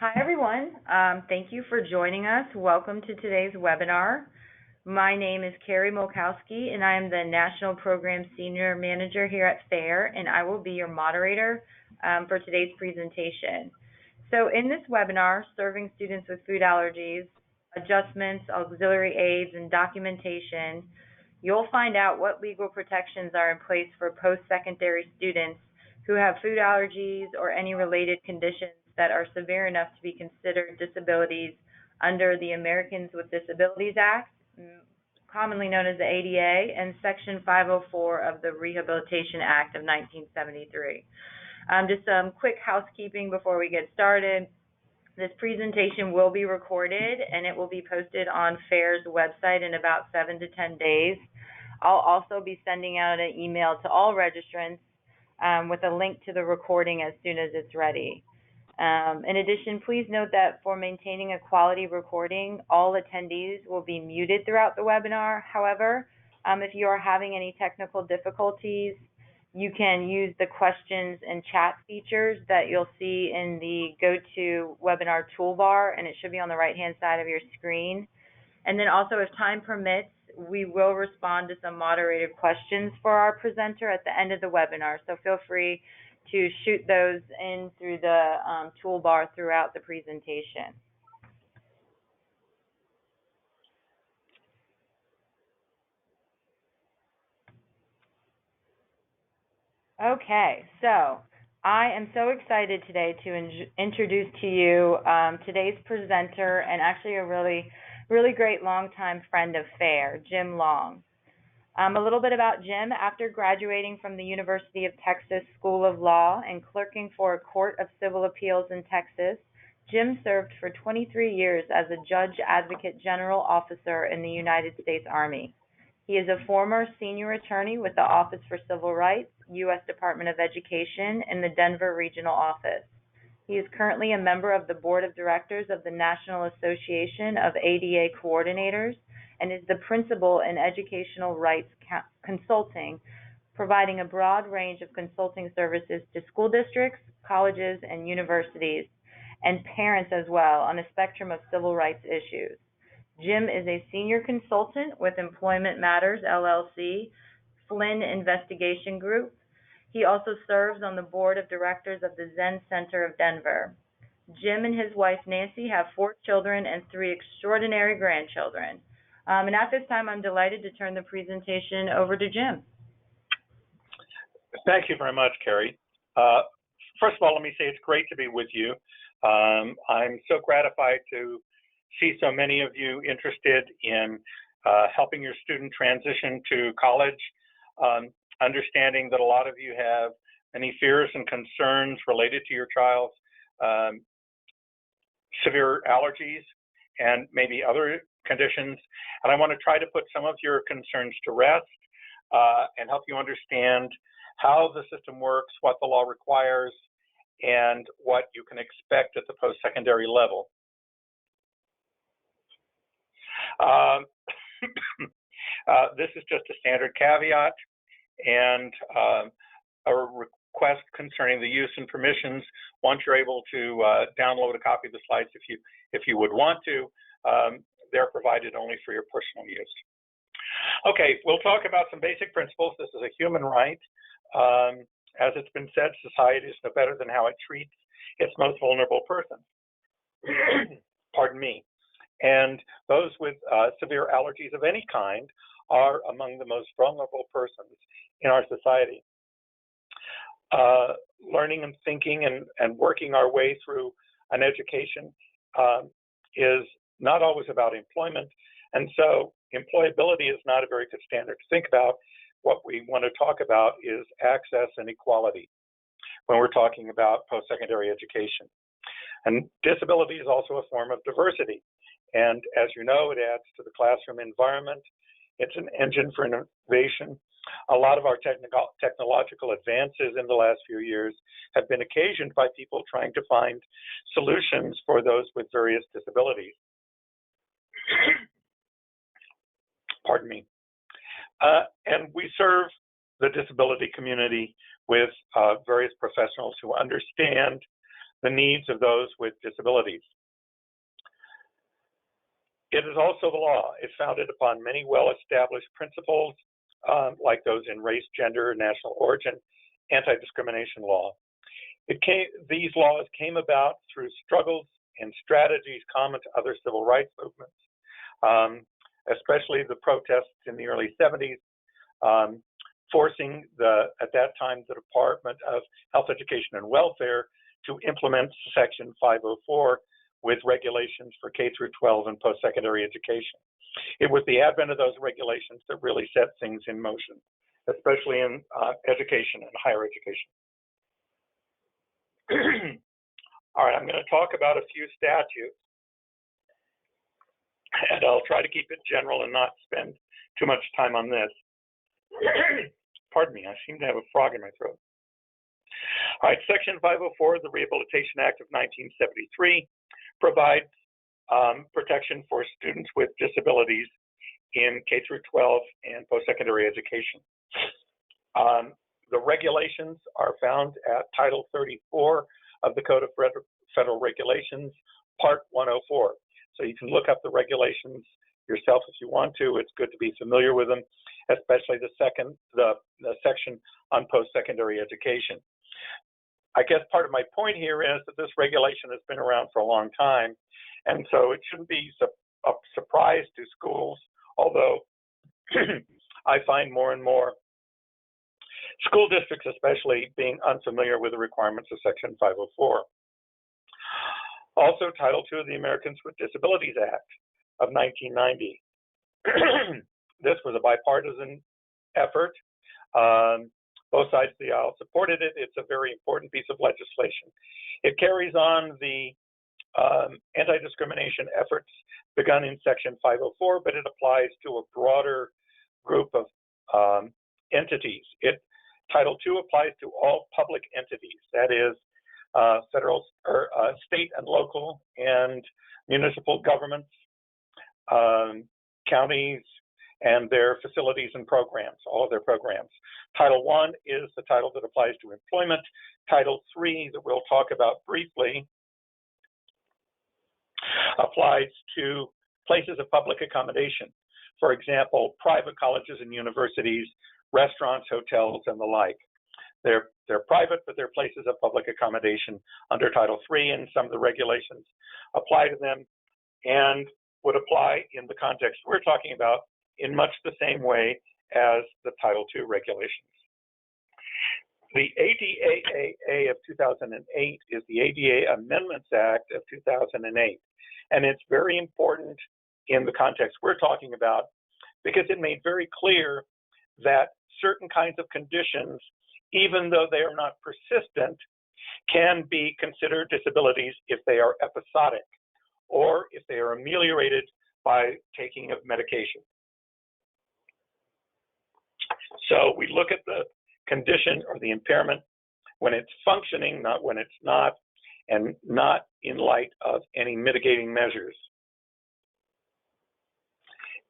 Hi, everyone. Thank you for joining us. Welcome to today's webinar. My name is Carrie Molkowski, and I am the National Program Senior Manager here at FAIR, and I will be your moderator for today's presentation. So in this webinar, Serving Students with Food Allergies, Adjustments, Auxiliary Aids, and Documentation, you'll find out what legal protections are in place for post-secondary students who have food allergies or any related conditions that are severe enough to be considered disabilities under the Americans with Disabilities Act, commonly known as the ADA, and Section 504 of the Rehabilitation Act of 1973. Just some quick housekeeping before we get started. This presentation will be recorded and it will be posted on FAIR's website in about 7 to 10 days. I'll also be sending out an email to all registrants with a link to the recording as soon as it's ready. In addition, please note that for maintaining a quality recording, all attendees will be muted throughout the webinar. However, if you are having any technical difficulties, you can use the questions and chat features that you'll see in the GoToWebinar toolbar, and it should be on the right-hand side of your screen. And then also, if time permits, we will respond to some moderated questions for our presenter at the end of the webinar, so feel free to shoot those in through the toolbar throughout the presentation. Okay, so I am so excited today to introduce to you today's presenter and actually a really great longtime friend of FAIR, Jim Long. A little bit about Jim. After graduating from the University of Texas School of Law and clerking for a Court of Civil Appeals in Texas, Jim served for 23 years as a Judge Advocate General Officer in the United States Army. He is a former senior attorney with the Office for Civil Rights, U.S. Department of Education, in the Denver Regional Office. He is currently a member of the Board of Directors of the National Association of ADA Coordinators and is the principal in educational rights consulting, providing a broad range of consulting services to school districts, colleges, and universities, and parents as well on a spectrum of civil rights issues. Jim is a senior consultant with Employment Matters, LLC, Flynn Investigation Group. He also serves on the board of directors of the Zen Center of Denver. Jim and his wife, Nancy, have 4 children and 3 extraordinary grandchildren. And at this time, I'm delighted to turn the presentation over to Jim. Thank you very much, Carrie. First of all, let me say it's great to be with you. I'm so gratified to see so many of you interested in helping your student transition to college, understanding that a lot of you have many fears and concerns related to your child's severe allergies and maybe other conditions. And I want to try to put some of your concerns to rest and help you understand how the system works, what the law requires, and what you can expect at the post-secondary level. This is just a standard caveat and a request concerning the use and permissions. Once you're able to download a copy of the slides, if you would want to, they're provided only for your personal use. Okay, we'll talk about some basic principles. This is a human right. As it's been said, society is no better than how it treats its most vulnerable person. Pardon me. And those with severe allergies of any kind are among the most vulnerable persons in our society. Learning and thinking and working our way through an education is not always about employment, and so employability is not a very good standard to think about. What we want to talk about is access and equality when we're talking about post-secondary education. And disability is also a form of diversity, and as you know, it adds to the classroom environment. It's an engine for innovation. A lot of our technological advances in the last few years have been occasioned by people trying to find solutions for those with various disabilities. Pardon me. And we serve the disability community with various professionals who understand the needs of those with disabilities. It is also the law. It's founded upon many well-established principles, like those in race, gender, national origin, anti-discrimination law. These laws came about through struggles and strategies common to other civil rights movements, especially the protests in the early 70s, forcing at that time, the Department of Health, Education, and Welfare to implement Section 504 with regulations for K through 12 and post-secondary education. It was the advent of those regulations that really set things in motion, especially in education and higher education. All right, I'm going to talk about a few statutes, and I'll try to keep it general and not spend too much time on this. Pardon me, I seem to have a frog in my throat. All right, Section 504 of the Rehabilitation Act of 1973 provides protection for students with disabilities in K through 12 and post-secondary education. The regulations are found at Title 34 of the Code of Federal Regulations, Part 104. So you can look up the regulations yourself if you want to. It's good to be familiar with them, especially the section on post-secondary education. I guess part of my point here is that this regulation has been around for a long time, and so it shouldn't be a surprise to schools, although I find more and more school districts especially being unfamiliar with the requirements of Section 504. Also, Title II of the Americans with Disabilities Act of 1990. This was a bipartisan effort. Both sides of the aisle supported it. It's a very important piece of legislation. It carries on the anti-discrimination efforts begun in Section 504, but it applies to a broader group of entities. Title II applies to all public entities, that is, federal or state and local and municipal governments, counties, and their facilities and programs, all of their programs. Title I is the title that applies to employment. Title III, that we'll talk about briefly, applies to places of public accommodation. For example, private colleges and universities, restaurants, hotels, and the like. They're private, but they're places of public accommodation under Title III, and some of the regulations apply to them and would apply in the context we're talking about in much the same way as the Title II regulations. The ADA of 2008 is the ADA Amendments Act of 2008, and it's very important in the context we're talking about because it made very clear that certain kinds of conditions, even though they are not persistent, can be considered disabilities if they are episodic or if they are ameliorated by taking of medication. So we look at the condition or the impairment when it's functioning, not when it's not, and not in light of any mitigating measures.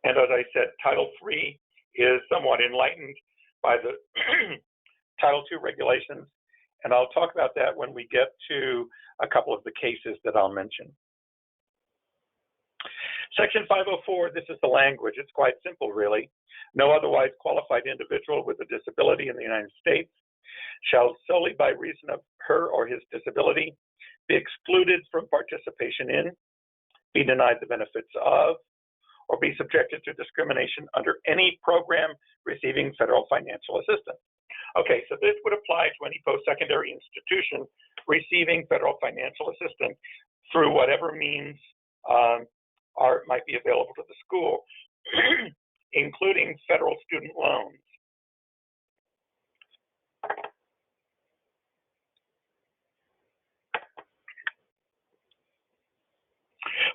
And as I said, Title III is somewhat enlightened by the Title II regulations, and I'll talk about that when we get to a couple of the cases that I'll mention. Section 504, this is the language. It's quite simple, really. No otherwise qualified individual with a disability in the United States shall solely by reason of her or his disability be excluded from participation in, be denied the benefits of, or be subjected to discrimination under any program receiving federal financial assistance. Okay, so this would apply to any post-secondary institution receiving federal financial assistance through whatever means might be available to the school, including federal student loans.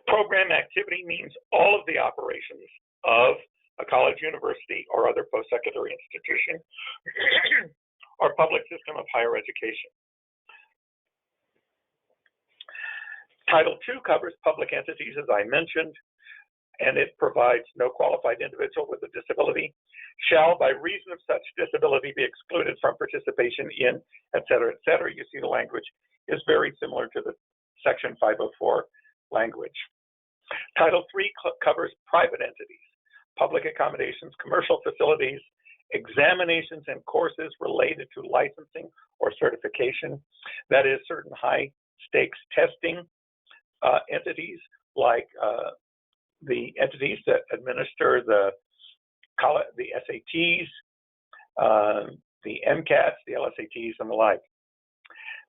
Program activity means all of the operations of a college, university, or other post-secondary institution or public system of higher education. Title II covers public entities, as I mentioned, and it provides no qualified individual with a disability shall, by reason of such disability, be excluded from participation in, et cetera, et cetera. You see the language is very similar to the Section 504 language. Title III covers private entities, public accommodations, commercial facilities, examinations and courses related to licensing or certification. That is, certain high-stakes testing entities, like the entities that administer the SATs, the MCATs, the LSATs, and the like.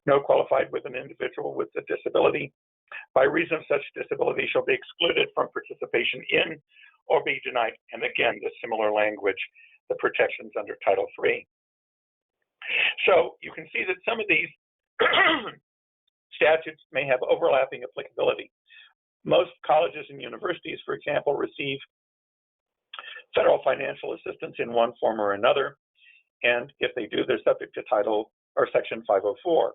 No qualified with an individual with a disability by reason of such disability shall be excluded from participation in or be denied. And again, the similar language, the protections under Title III. So you can see that some of these statutes may have overlapping applicability. Most colleges and universities, for example, receive federal financial assistance in one form or another. And if they do, they're subject to Title or Section 504.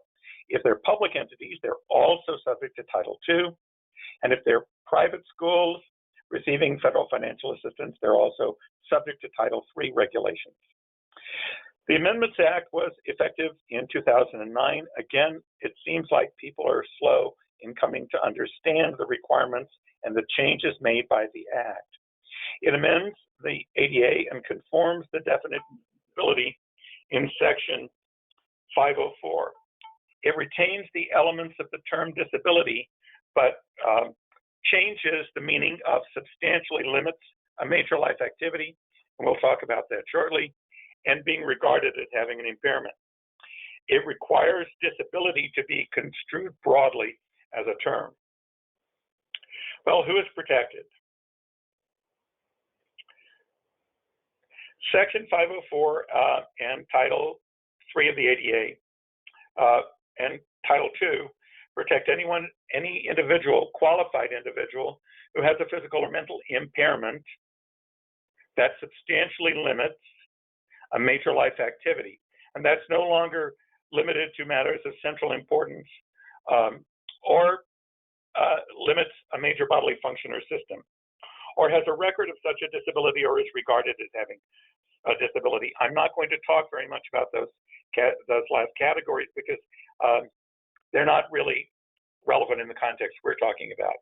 If they're public entities, they're also subject to Title II. And if they're private schools receiving federal financial assistance, they're also subject to Title III regulations. The Amendments Act was effective in 2009. Again, it seems like people are slow in coming to understand the requirements and the changes made by the Act. It amends the ADA and conforms the definability in Section 504. It retains the elements of the term disability, but changes the meaning of substantially limits a major life activity, and we'll talk about that shortly, and being regarded as having an impairment. It requires disability to be construed broadly as a term. Well, who is protected? Section 504 and Title III of the ADA and Title II protect any individual, qualified individual, who has a physical or mental impairment that substantially limits a major life activity. And that's no longer limited to matters of central importance or limits a major bodily function or system, or has a record of such a disability or is regarded as having a disability. I'm not going to talk very much about those last categories because they're not really relevant in the context we're talking about.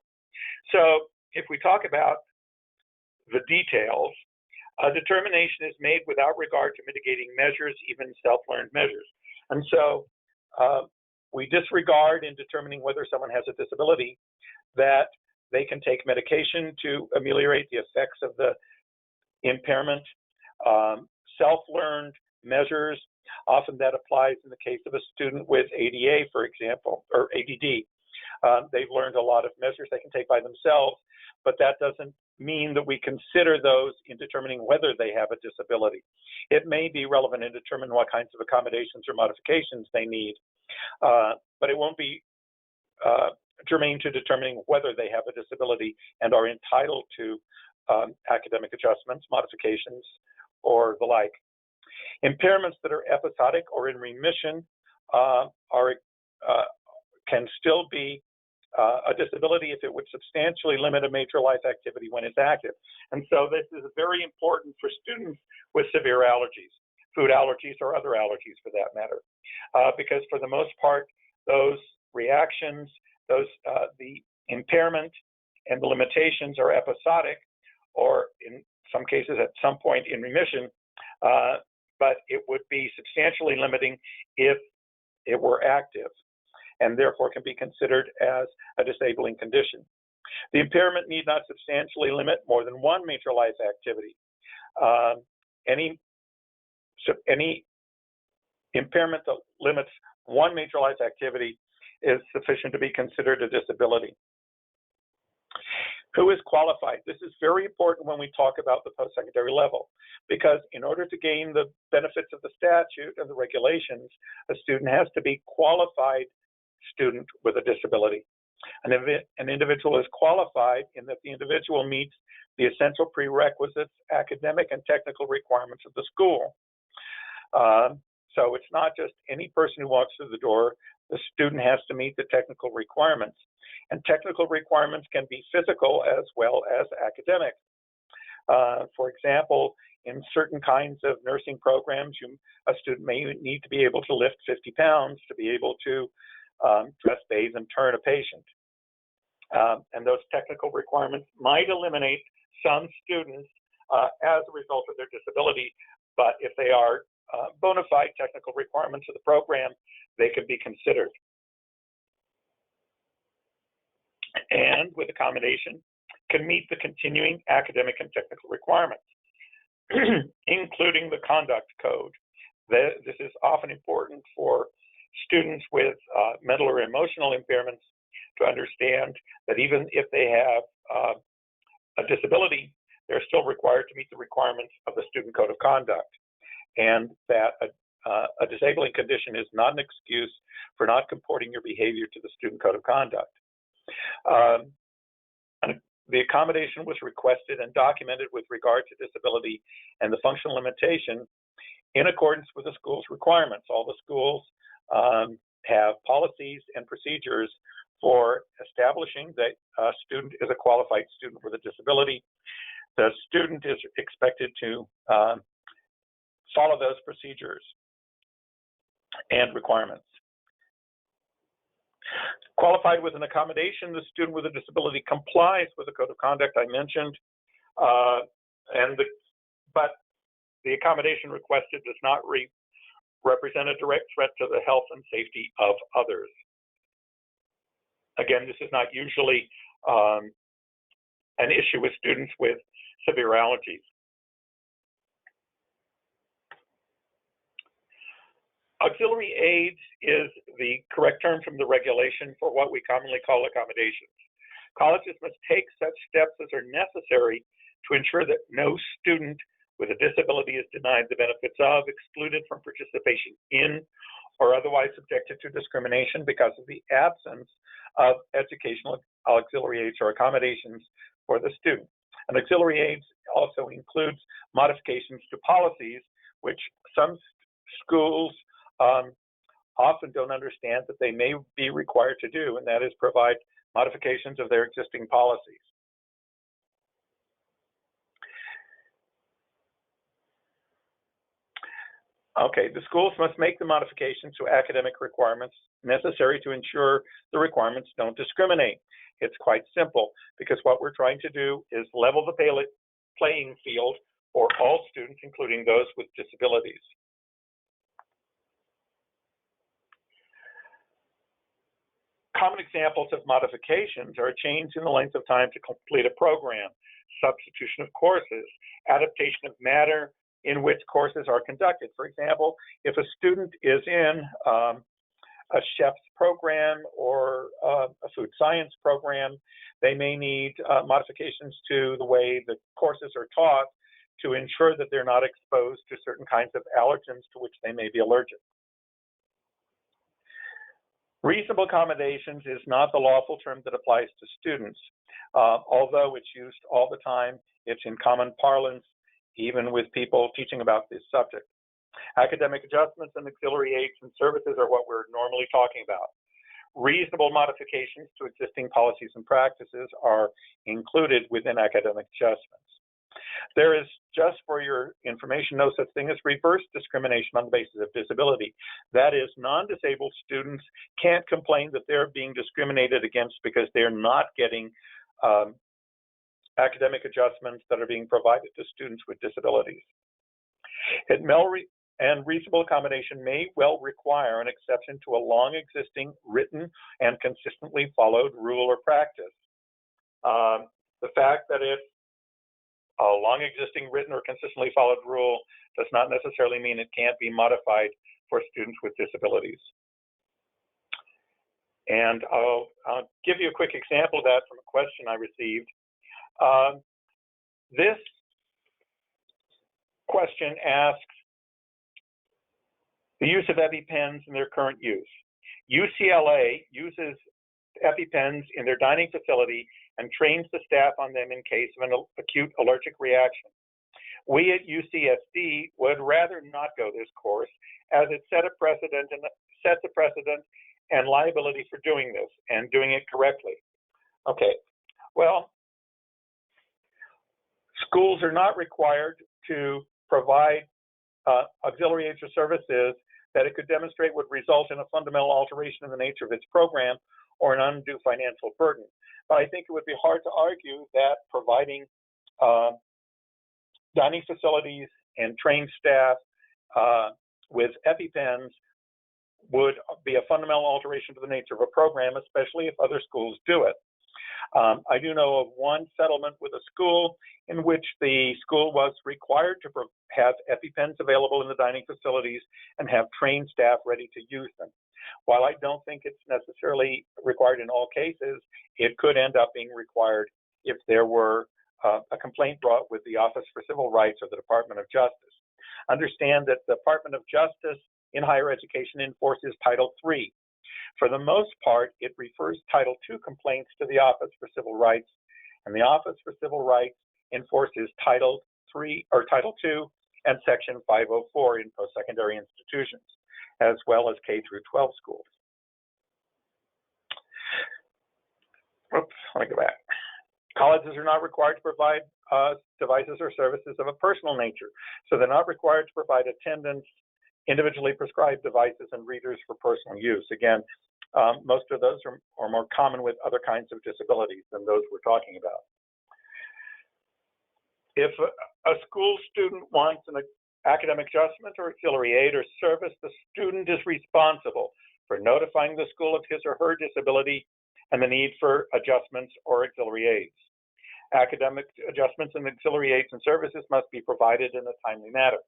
So if we talk about the details, a determination is made without regard to mitigating measures, even self-learned measures. And so we disregard in determining whether someone has a disability that they can take medication to ameliorate the effects of the impairment, self-learned measures. Often that applies in the case of a student with ADA, for example, or ADD. They've learned a lot of measures they can take by themselves, but that doesn't mean that we consider those in determining whether they have a disability. It may be relevant in determining what kinds of accommodations or modifications they need, but it won't be germane to determining whether they have a disability and are entitled to academic adjustments, modifications, or the like. Impairments that are episodic or in remission can still be a disability if it would substantially limit a major life activity when it's active. And so this is very important for students with severe allergies, food allergies or other allergies for that matter, because for the most part, those reactions, the impairment and the limitations are episodic, or in some cases at some point in remission, but it would be substantially limiting if it were active, and therefore can be considered as a disabling condition. The impairment need not substantially limit more than one major life activity. Any impairment that limits one major life activity is sufficient to be considered a disability. Who is qualified? This is very important when we talk about the post-secondary level, because in order to gain the benefits of the statute and the regulations, a student has to be qualified student with a disability. An individual is qualified in that the individual meets the essential prerequisites, academic and technical requirements of the school. So it's not just any person who walks through the door. The student has to meet the technical requirements. And technical requirements can be physical as well as academic. For example, in certain kinds of nursing programs, a student may need to be able to lift 50 pounds to be able to dress, bathe, and turn a patient. And those technical requirements might eliminate some students as a result of their disability, but if they are bona fide technical requirements of the program, they can be considered. And with accommodation, can meet the continuing academic and technical requirements, including the conduct code. This is often important for students with mental or emotional impairments to understand that even if they have a disability, they're still required to meet the requirements of the Student Code of Conduct, and that a disabling condition is not an excuse for not comporting your behavior to the Student Code of Conduct. The accommodation was requested and documented with regard to disability and the functional limitation in accordance with the school's requirements. All the schools have policies and procedures for establishing that a student is a qualified student with a disability. The student is expected to follow those procedures and requirements. Qualified with an accommodation, the student with a disability complies with the code of conduct I mentioned, but the accommodation requested does not represent a direct threat to the health and safety of others. Again, this is not usually an issue with students with severe allergies. Auxiliary aids is the correct term from the regulation for what we commonly call accommodations. Colleges must take such steps as are necessary to ensure that no student with a disability is denied the benefits of, excluded from participation in, or otherwise subjected to discrimination because of the absence of educational auxiliary aids or accommodations for the student. And auxiliary aids also includes modifications to policies, which some schools often don't understand that they may be required to do, and that is provide modifications of their existing policies. Okay, the schools must make the modifications to academic requirements necessary to ensure the requirements don't discriminate. It's quite simple, because what we're trying to do is level the playing field for all students, including those with disabilities. Common examples of modifications are a change in the length of time to complete a program, substitution of courses, adaptation of matter in which courses are conducted. For example, if a student is in a chef's program or a food science program, they may need modifications to the way the courses are taught to ensure that they're not exposed to certain kinds of allergens to which they may be allergic. Reasonable accommodations is not the lawful term that applies to students. Although it's used all the time, it's in common parlance, even with people teaching about this subject. Academic adjustments and auxiliary aids and services are what we're normally talking about. Reasonable modifications to existing policies and practices are included within academic adjustments. There is, just for your information, no such thing as reverse discrimination on the basis of disability. That is, non-disabled students can't complain that they're being discriminated against because they're not getting academic adjustments that are being provided to students with disabilities. And reasonable accommodation may well require an exception to a long existing written and consistently followed rule or practice. The fact that it's a long existing written or consistently followed rule does not necessarily mean it can't be modified for students with disabilities. And I'll give you a quick example of that from a question I received. This question asks the use of EpiPens in their current use. UCLA uses EpiPens in their dining facility and trains the staff on them in case of an acute allergic reaction. We at UCSD would rather not go this course, as it sets a precedent and liability for doing this and doing it correctly. Okay, well, schools are not required to provide auxiliary aids or services that it could demonstrate would result in a fundamental alteration in the nature of its program or an undue financial burden. But I think it would be hard to argue that providing dining facilities and trained staff with EpiPens would be a fundamental alteration to the nature of a program, especially if other schools do it. I do know of one settlement with a school in which the school was required to have EpiPens available in the dining facilities and have trained staff ready to use them. While I don't think it's necessarily required in all cases, it could end up being required if there were a complaint brought with the Office for Civil Rights or the Department of Justice. Understand that the Department of Justice in higher education enforces Title III. For the most part, it refers Title II complaints to the Office for Civil Rights, and the Office for Civil Rights enforces Title II and Section 504 in post-secondary institutions, as well as K through 12 schools. Oops, let me go back. Colleges are not required to provide devices or services of a personal nature, so they're not required to provide attendance, individually prescribed devices, and readers for personal use. Again, most of those are more common with other kinds of disabilities than those we're talking about. If a school student wants an academic adjustment or auxiliary aid or service, the student is responsible for notifying the school of his or her disability and the need for adjustments or auxiliary aids. Academic adjustments and auxiliary aids and services must be provided in a timely manner.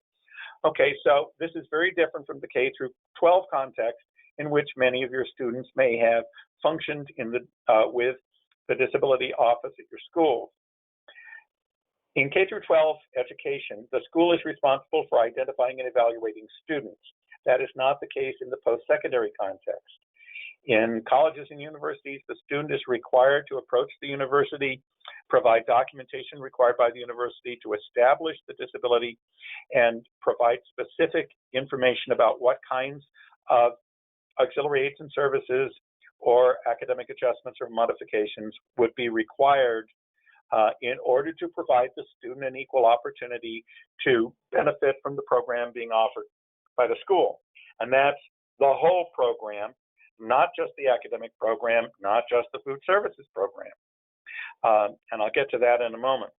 Okay, so this is very different from the K through 12 context in which many of your students may have functioned in the, with the disability office at your schools. In K through 12 education, the school is responsible for identifying and evaluating students. That is not the case in the post-secondary context. In colleges and universities, the student is required to approach the university, provide documentation required by the university to establish the disability, and provide specific information about what kinds of auxiliary aids and services or academic adjustments or modifications would be required in order to provide the student an equal opportunity to benefit from the program being offered by the school. And that's the whole program, not just the academic program, not just the food services program. And I'll get to that in a moment.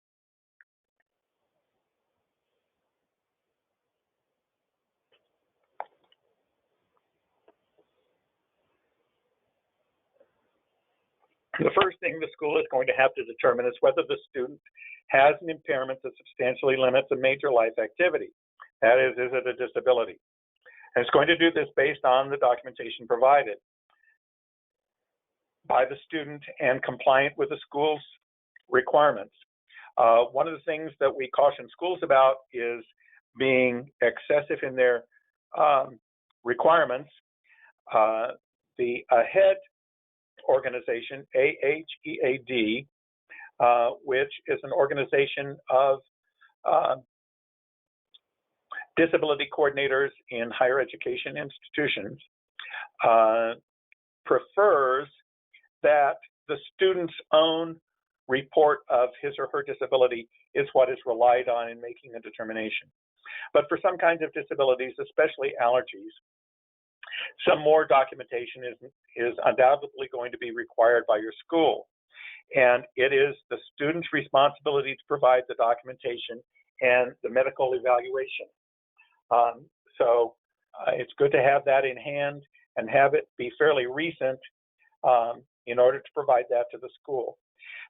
The first thing the school is going to have to determine is whether the student has an impairment that substantially limits a major life activity. That is it a disability? And it's going to do this based on the documentation provided by the student and compliant with the school's requirements. One of the things that we caution schools about is being excessive in their requirements. The AHEAD organization, AHEAD, which is an organization of disability coordinators in higher education institutions, prefers that the student's own report of his or her disability is what is relied on in making a determination. But for some kinds of disabilities, especially allergies, some more documentation is undoubtedly going to be required by your school. And it is the student's responsibility to provide the documentation and the medical evaluation. So it's good to have that in hand and have it be fairly recent in order to provide that to the school.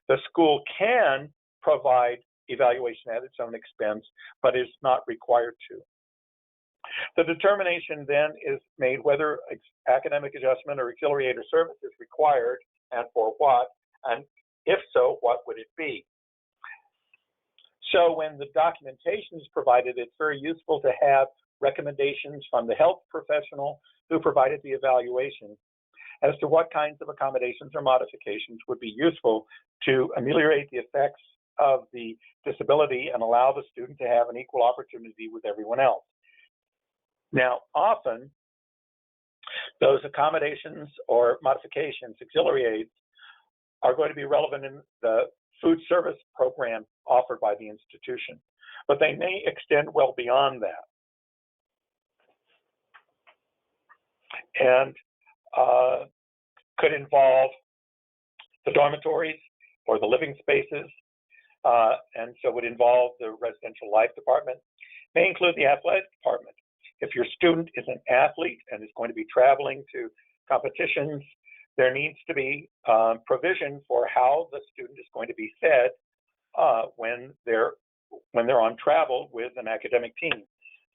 The school can provide evaluation at its own expense, but is not required to. The determination then is made whether academic adjustment or auxiliary aid or service is required and for what, and if so, what would it be? So when the documentation is provided, it's very useful to have recommendations from the health professional who provided the evaluation as to what kinds of accommodations or modifications would be useful to ameliorate the effects of the disability and allow the student to have an equal opportunity with everyone else. Now, often, those accommodations or modifications, auxiliary aids, are going to be relevant in the food service program offered by the institution, but they may extend well beyond that. and could involve the dormitories or the living spaces, and so would involve the residential life department. May include the athletic department. If your student is an athlete and is going to be traveling to competitions, there needs to be provision for how the student is going to be fed when they're on travel with an academic team.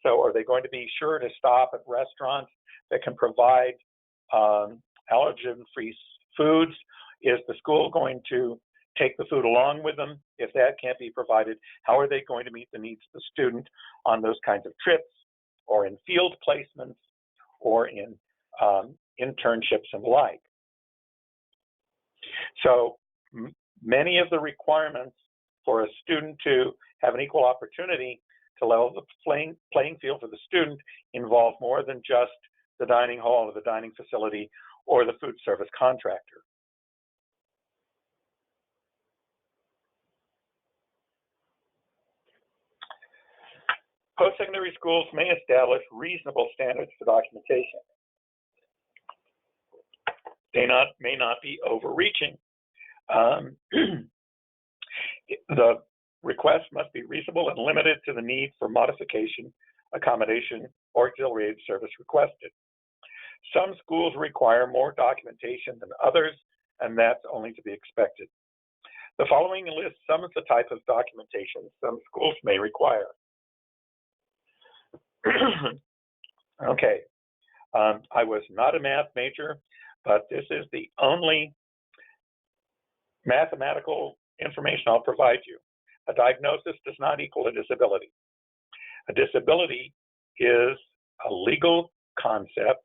So are they going to be sure to stop at restaurants that can provide allergen-free foods? Is the school going to take the food along with them? If that can't be provided, how are they going to meet the needs of the student on those kinds of trips, or in field placements, or in internships and the like? So many of the requirements for a student to have an equal opportunity to level the playing field for the student involve more than just the dining hall or the dining facility or the food service contractor. Post-secondary schools may establish reasonable standards for documentation. They may not be overreaching. The request must be reasonable and limited to the need for modification, accommodation, or auxiliary service requested. Some schools require more documentation than others, and that's only to be expected. The following lists some of the type of documentation some schools may require. Okay, I was not a math major, but this is the only mathematical information I'll provide you. A diagnosis does not equal a disability. A disability is a legal concept.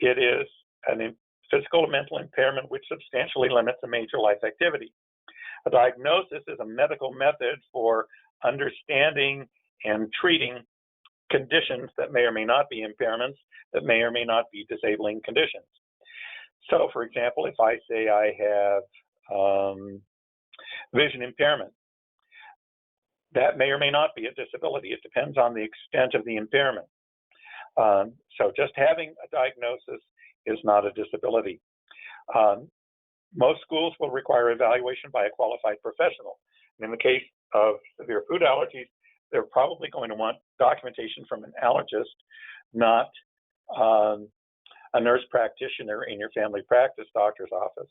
It is a physical or mental impairment which substantially limits a major life activity. A diagnosis is a medical method for understanding and treating conditions that may or may not be impairments, that may or may not be disabling conditions. So, for example, if I say I have vision impairment, that may or may not be a disability. It depends on the extent of the impairment. So just having a diagnosis is not a disability. Most schools will require evaluation by a qualified professional. And in the case of severe food allergies, they're probably going to want documentation from an allergist, not a nurse practitioner in your family practice doctor's office.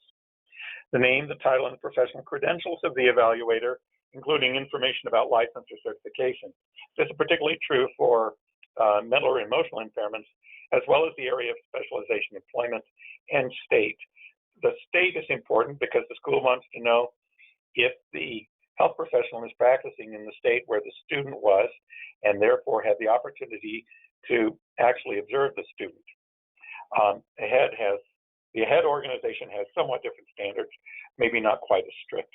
The name, the title, and the professional credentials of the evaluator, including information about license or certification. This is particularly true for mental or emotional impairments, as well as the area of specialization, employment, and state. The state is important because the school wants to know if the health professional is practicing in the state where the student was, and therefore had the opportunity to actually observe the student. The head organization has somewhat different standards, maybe not quite as strict.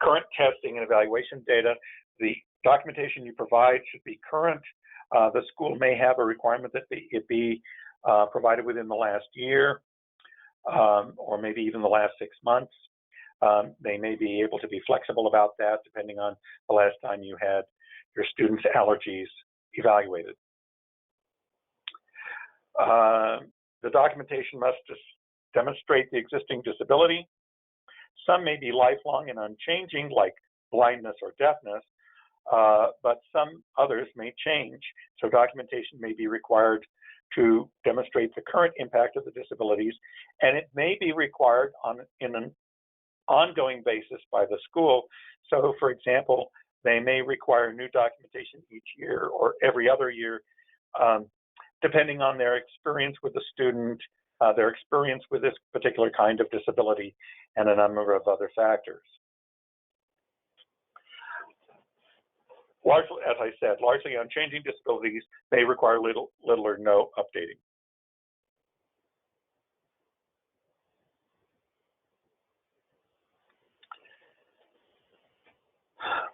Current testing and evaluation data. The documentation you provide should be current. The school may have a requirement that it be provided within the last year, or maybe even the last 6 months. They may be able to be flexible about that depending on the last time you had your students' allergies evaluated. The documentation must demonstrate the existing disability. Some may be lifelong and unchanging, like blindness or deafness, but some others may change. So documentation may be required to demonstrate the current impact of the disabilities, and it may be required in an ongoing basis by the school. So, for example, they may require new documentation each year or every other year, depending on their experience with the student, their experience with this particular kind of disability, and a number of other factors. Largely, as I said, largely unchanging disabilities may require little or no updating.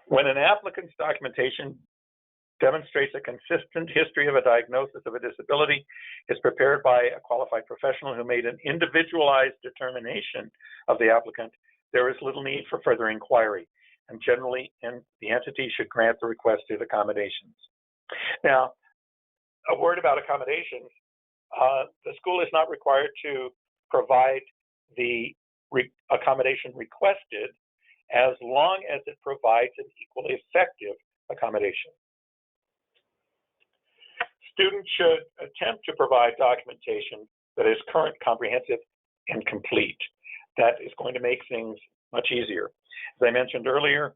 When an applicant's documentation demonstrates a consistent history of a diagnosis of a disability, is prepared by a qualified professional who made an individualized determination of the applicant, there is little need for further inquiry, and generally the entity should grant the requested accommodations. Now, a word about accommodations. The school is not required to provide the accommodation requested as long as it provides an equally effective accommodation. Students should attempt to provide documentation that is current, comprehensive, and complete. That is going to make things much easier. As I mentioned earlier,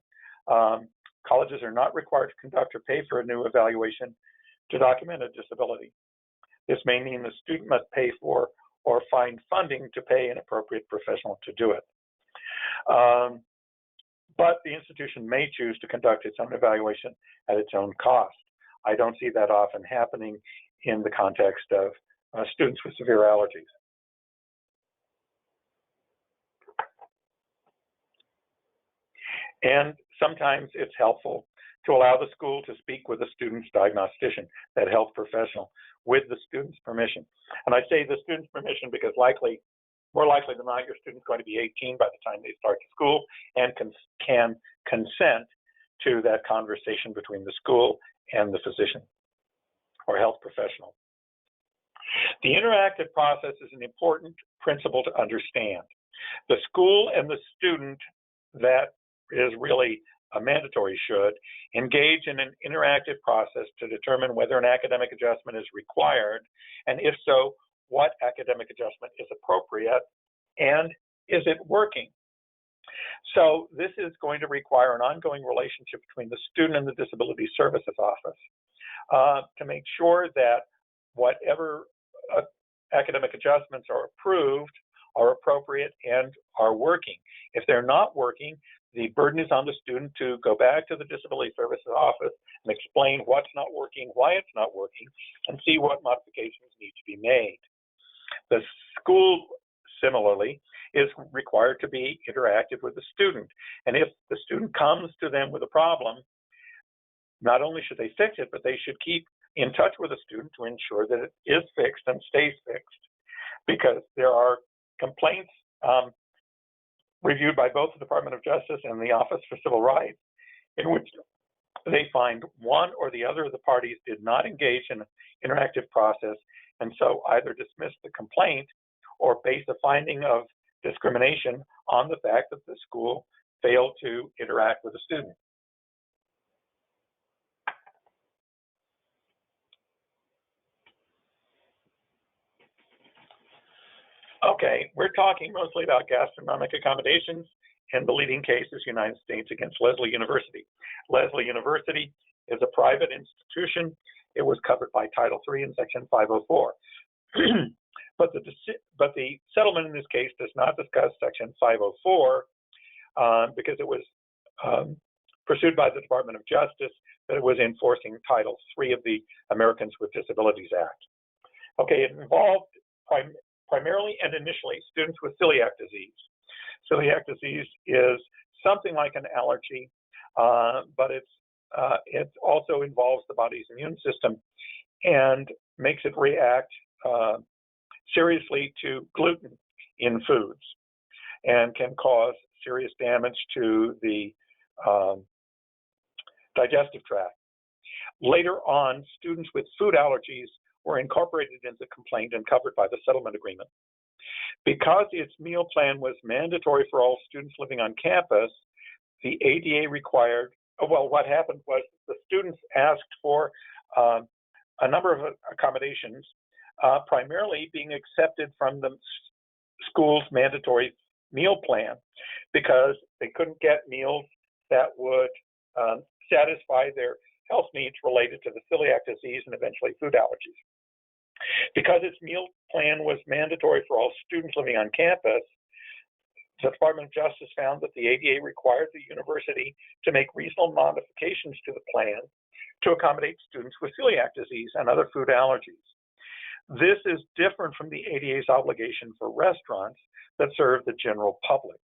colleges are not required to conduct or pay for a new evaluation to document a disability. This may mean the student must pay for or find funding to pay an appropriate professional to do it. But the institution may choose to conduct its own evaluation at its own cost. I don't see that often happening in the context of students with severe allergies. And sometimes it's helpful to allow the school to speak with the student's diagnostician, that health professional, with the student's permission. And I say the student's permission because more likely than not, your student's going to be 18 by the time they start school and can consent to that conversation between the school and the physician or health professional. The interactive process is an important principle to understand. The school and the student, that is really a mandatory, should engage in an interactive process to determine whether an academic adjustment is required, and if so, what academic adjustment is appropriate, and is it working? So this is going to require an ongoing relationship between the student and the Disability Services Office to make sure that whatever academic adjustments are approved are appropriate and are working. If they're not working, the burden is on the student to go back to the Disability Services Office and explain what's not working, why it's not working, and see what modifications need to be made. The school, similarly, is required to be interactive with the student. And if the student comes to them with a problem, not only should they fix it, but they should keep in touch with the student to ensure that it is fixed and stays fixed. Because there are complaints reviewed by both the Department of Justice and the Office for Civil Rights, in which they find one or the other of the parties did not engage in an interactive process, and so either dismiss the complaint or base a finding of discrimination on the fact that the school failed to interact with the student. Okay, we're talking mostly about gastronomic accommodations, and the leading case is United States against Leslie University. Leslie University is a private institution. It was covered by Title III in Section 504. But the settlement in this case does not discuss Section 504 because it was pursued by the Department of Justice, that it was enforcing Title III of the Americans with Disabilities Act. Okay, it involved primarily and initially students with celiac disease. Celiac disease is something like an allergy, but it also involves the body's immune system and makes it react seriously to gluten in foods and can cause serious damage to the digestive tract. Later on, students with food allergies were incorporated into the complaint and covered by the settlement agreement. Because its meal plan was mandatory for all students living on campus, the ADA required, well, what happened was the students asked for a number of accommodations, primarily being accepted from the school's mandatory meal plan because they couldn't get meals that would satisfy their health needs related to the celiac disease and eventually food allergies. Because its meal plan was mandatory for all students living on campus, the Department of Justice found that the ADA required the university to make reasonable modifications to the plan to accommodate students with celiac disease and other food allergies. This is different from the ADA's obligation for restaurants that serve the general public.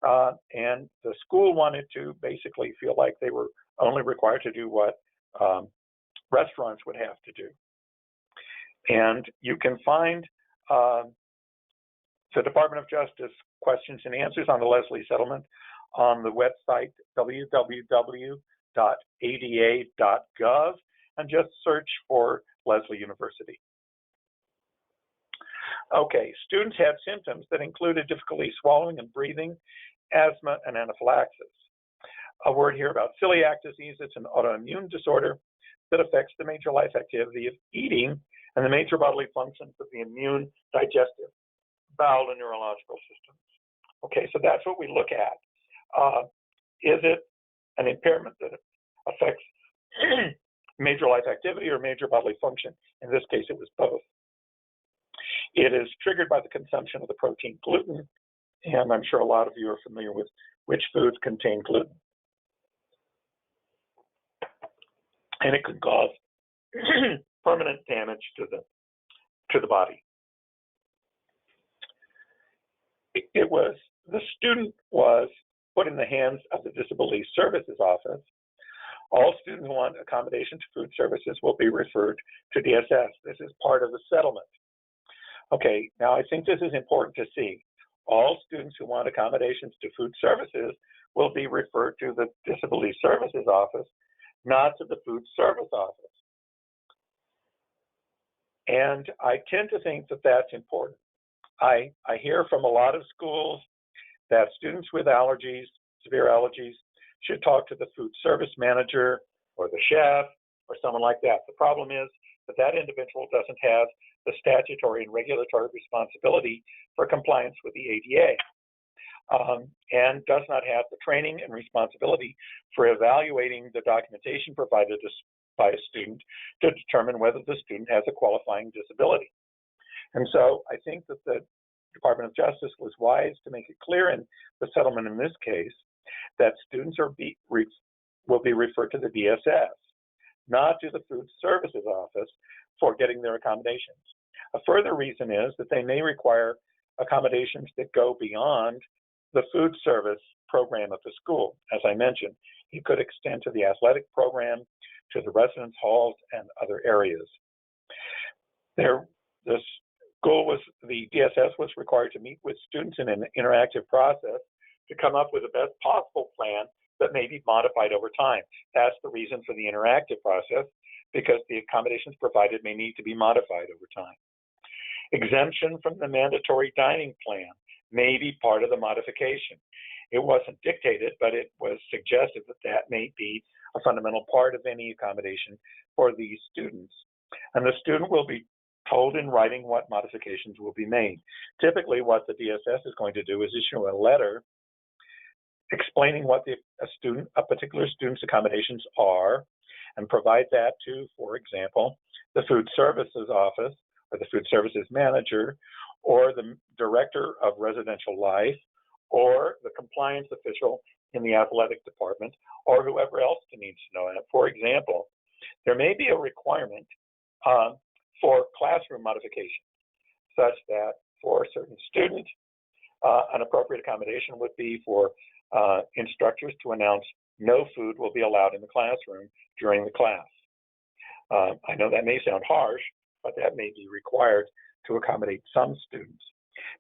And the school wanted to basically feel like they were only required to do what restaurants would have to do. And you can find the Department of Justice questions and answers on the Leslie settlement on the website www.ada.gov, and just search for Lesley University. Okay, students had symptoms that included difficulty swallowing and breathing, asthma, and anaphylaxis. A word here about celiac disease. It's an autoimmune disorder that affects the major life activity of eating and the major bodily functions of the immune, digestive, bowel, and neurological systems. Okay, so that's what we look at. Is it an impairment that affects major life activity or major bodily function? In this case, it was both. It is triggered by the consumption of the protein gluten, and I'm sure a lot of you are familiar with which foods contain gluten. And it could cause permanent damage to the body. The student was put in the hands of the Disabilities Services Office. All students who want accommodation to food services will be referred to DSS. This is part of the settlement. Okay, now I think this is important to see. All students who want accommodations to food services will be referred to the Disabilities Services Office, not to the Food Service Office. And I tend to think that that's important. I hear from a lot of schools that students with allergies, severe allergies, should talk to the food service manager or the chef or someone like that. The problem is that that individual doesn't have the statutory and regulatory responsibility for compliance with the ADA, and does not have the training and responsibility for evaluating the documentation provided by a student to determine whether the student has a qualifying disability. And so I think that the Department of Justice was wise to make it clear in the settlement in this case that students will be referred to the DSS, not to the Food Services Office for getting their accommodations. A further reason is that they may require accommodations that go beyond the food service program of the school. As I mentioned, it could extend to the athletic program, to the residence halls, and other areas. The DSS was required to meet with students in an interactive process to come up with the best possible plan that may be modified over time. That's the reason for the interactive process, because the accommodations provided may need to be modified over time. Exemption from the mandatory dining plan may be part of the modification. It wasn't dictated, but it was suggested that that may be a fundamental part of any accommodation for these students. And the student will be told in writing what modifications will be made. Typically, what the DSS is going to do is issue a letter explaining what a particular student's accommodations are, and provide that to, for example, the Food Services Office, or the Food Services Manager, or the Director of Residential Life, or the compliance official in the athletic department, or whoever else needs to know that. For example, there may be a requirement for classroom modification, such that for a certain student, an appropriate accommodation would be for instructors to announce no food will be allowed in the classroom during the class. I know that may sound harsh, but that may be required to accommodate some students,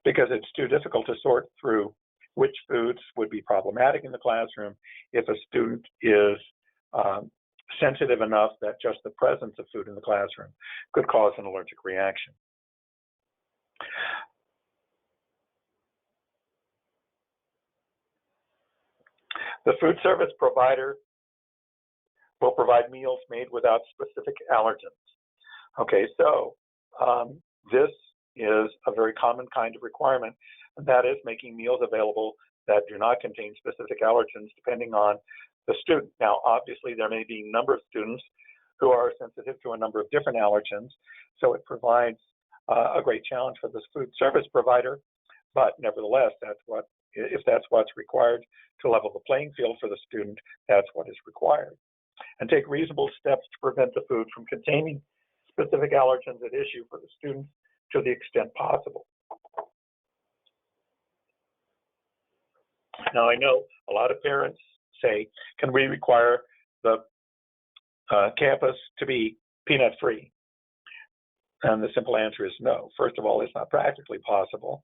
because it's too difficult to sort through which foods would be problematic in the classroom if a student is sensitive enough that just the presence of food in the classroom could cause an allergic reaction. The food service provider will provide meals made without specific allergens. Okay, so this is a very common kind of requirement, and that is making meals available that do not contain specific allergens depending on the student. Now, obviously, there may be a number of students who are sensitive to a number of different allergens, so it provides a great challenge for this food service provider, but nevertheless, if that's what's required to level the playing field for the student, that's what is required. And take reasonable steps to prevent the food from containing specific allergens at issue for the students to the extent possible. Now, I know a lot of parents say, can we require the campus to be peanut-free? And the simple answer is no. First of all, it's not practically possible,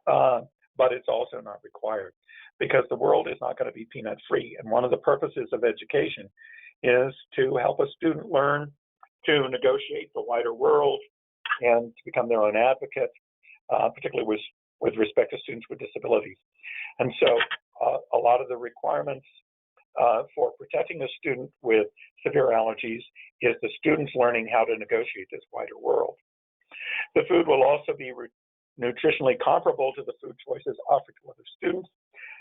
but it's also not required, because the world is not going to be peanut-free. And one of the purposes of education is to help a student learn to negotiate the wider world and to become their own advocate, particularly with respect to students with disabilities. And so a lot of the requirements for protecting a student with severe allergies is the students learning how to negotiate this wider world. The food will also be nutritionally comparable to the food choices offered to other students,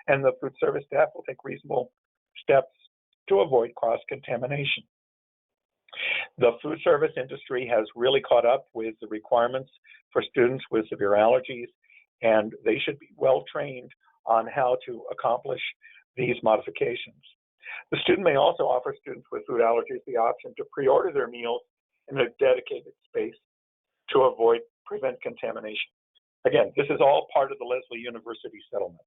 and the food service staff will take reasonable steps to avoid cross-contamination. The food service industry has really caught up with the requirements for students with severe allergies, and they should be well trained on how to accomplish these modifications. The student may also offer students with food allergies the option to pre-order their meals in a dedicated space to prevent contamination. Again, this is all part of the Leslie University settlement.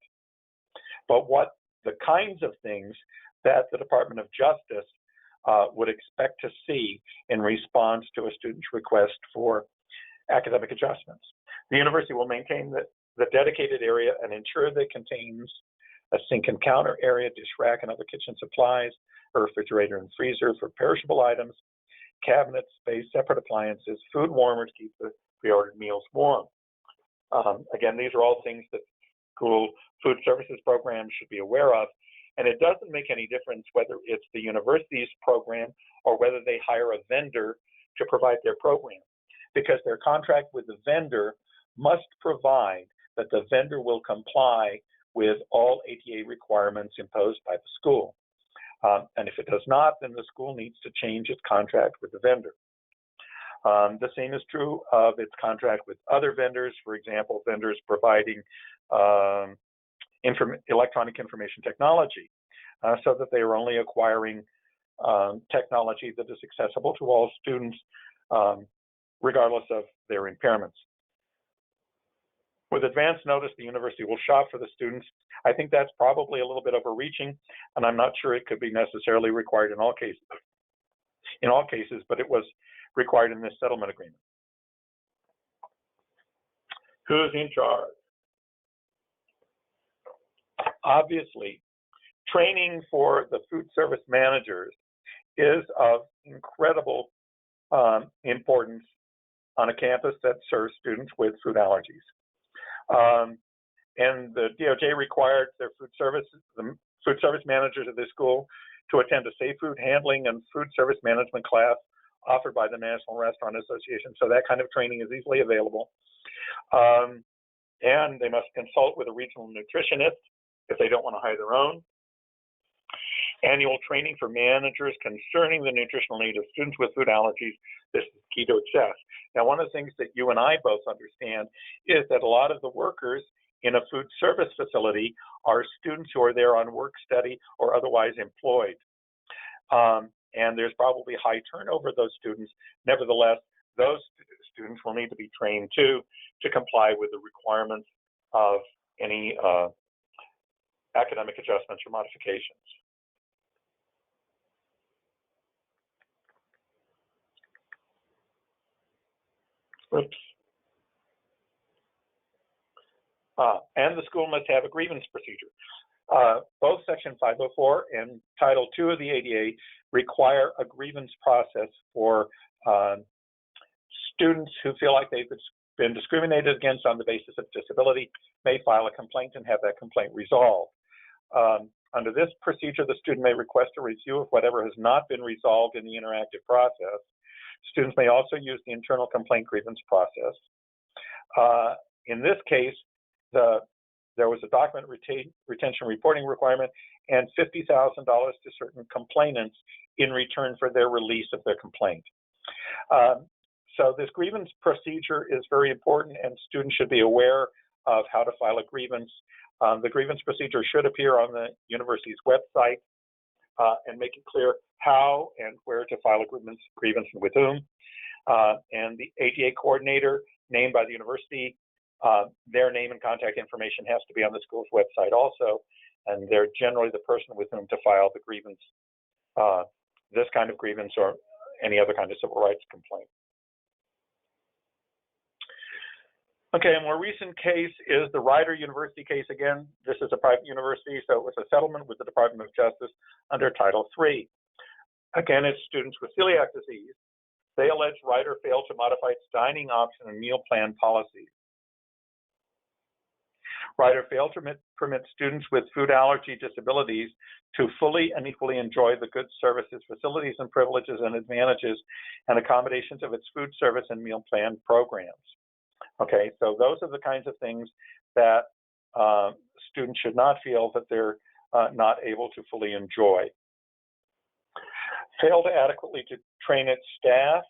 But what the kinds of things that the Department of Justice would expect to see in response to a student's request for academic adjustments. The university will maintain the dedicated area and ensure that it contains a sink and counter area, dish rack and other kitchen supplies, a refrigerator and freezer for perishable items, cabinet space, separate appliances, food warmer to keep the pre-ordered meals warm. Again, these are all things that school food services programs should be aware of. And it doesn't make any difference whether it's the university's program or whether they hire a vendor to provide their program, because their contract with the vendor must provide that the vendor will comply with all ADA requirements imposed by the school. And if it does not, then the school needs to change its contract with the vendor. The same is true of its contract with other vendors, for example, vendors providing electronic information technology, so that they are only acquiring technology that is accessible to all students, regardless of their impairments. With advance notice, the university will shop for the students. I think that's probably a little bit overreaching, and I'm not sure it could be necessarily required in all cases. But it was required in this settlement agreement. Who's in charge? Obviously, training for the food service managers is of incredible importance on a campus that serves students with food allergies. And the DOJ required the food service managers of this school to attend a safe food handling and food service management class offered by the National Restaurant Association. So that kind of training is easily available. And they must consult with a regional nutritionist if they don't want to hire their own. Annual training for managers concerning the nutritional need of students with food allergies. This is key to success. Now, one of the things that you and I both understand is that a lot of the workers in a food service facility are students who are there on work study or otherwise employed. And there's probably high turnover of those students. Nevertheless, those students will need to be trained too to comply with the requirements of any academic adjustments or modifications. Oops. And the school must have a grievance procedure. Both Section 504 and Title II of the ADA require a grievance process for students who feel like they've been discriminated against on the basis of disability may file a complaint and have that complaint resolved. Under this procedure, the student may request a review of whatever has not been resolved in the interactive process. Students may also use the internal complaint grievance process. In this case, there was a document retention reporting requirement and $50,000 to certain complainants in return for their release of their complaint. So this grievance procedure is very important, and students should be aware of how to file a grievance. The grievance procedure should appear on the university's website and make it clear how and where to file a grievance and with whom. And the ADA coordinator named by the university, their name and contact information has to be on the school's website also, and they're generally the person with whom to file the grievance, this kind of grievance or any other kind of civil rights complaint. Okay, a more recent case is the Rider University case again. This is a private university, so it was a settlement with the Department of Justice under Title III. Again, it's students with celiac disease. They allege Ryder failed to modify its dining option and meal plan policies. Ryder failed to permit students with food allergy disabilities to fully and equally enjoy the goods, services, facilities, and privileges and advantages and accommodations of its food service and meal plan programs. Okay, so those are the kinds of things that students should not feel that they're not able to fully enjoy. Failed adequately to train its staff,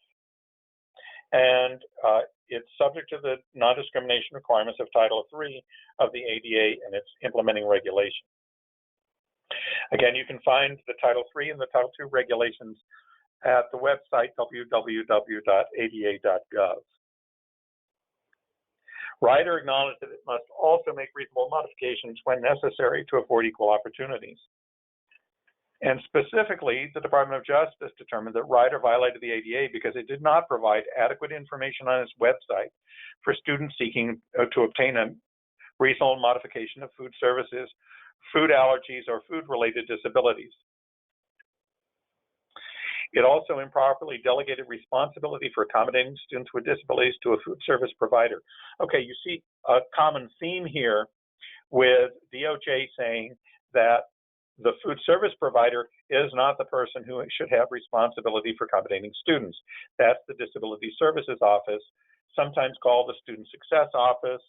and it's subject to the non-discrimination requirements of Title III of the ADA and its implementing regulation. Again, you can find the Title III and the Title II regulations at the website www.ada.gov. Ryder acknowledged that it must also make reasonable modifications when necessary to avoid equal opportunities. And specifically, the Department of Justice determined that Ryder violated the ADA because it did not provide adequate information on its website for students seeking to obtain a reasonable modification of food services, food allergies, or food-related disabilities. It also improperly delegated responsibility for accommodating students with disabilities to a food service provider. Okay, you see a common theme here with DOJ saying that the food service provider is not the person who should have responsibility for accommodating students. That's the Disability Services Office, sometimes called the Student Success Office.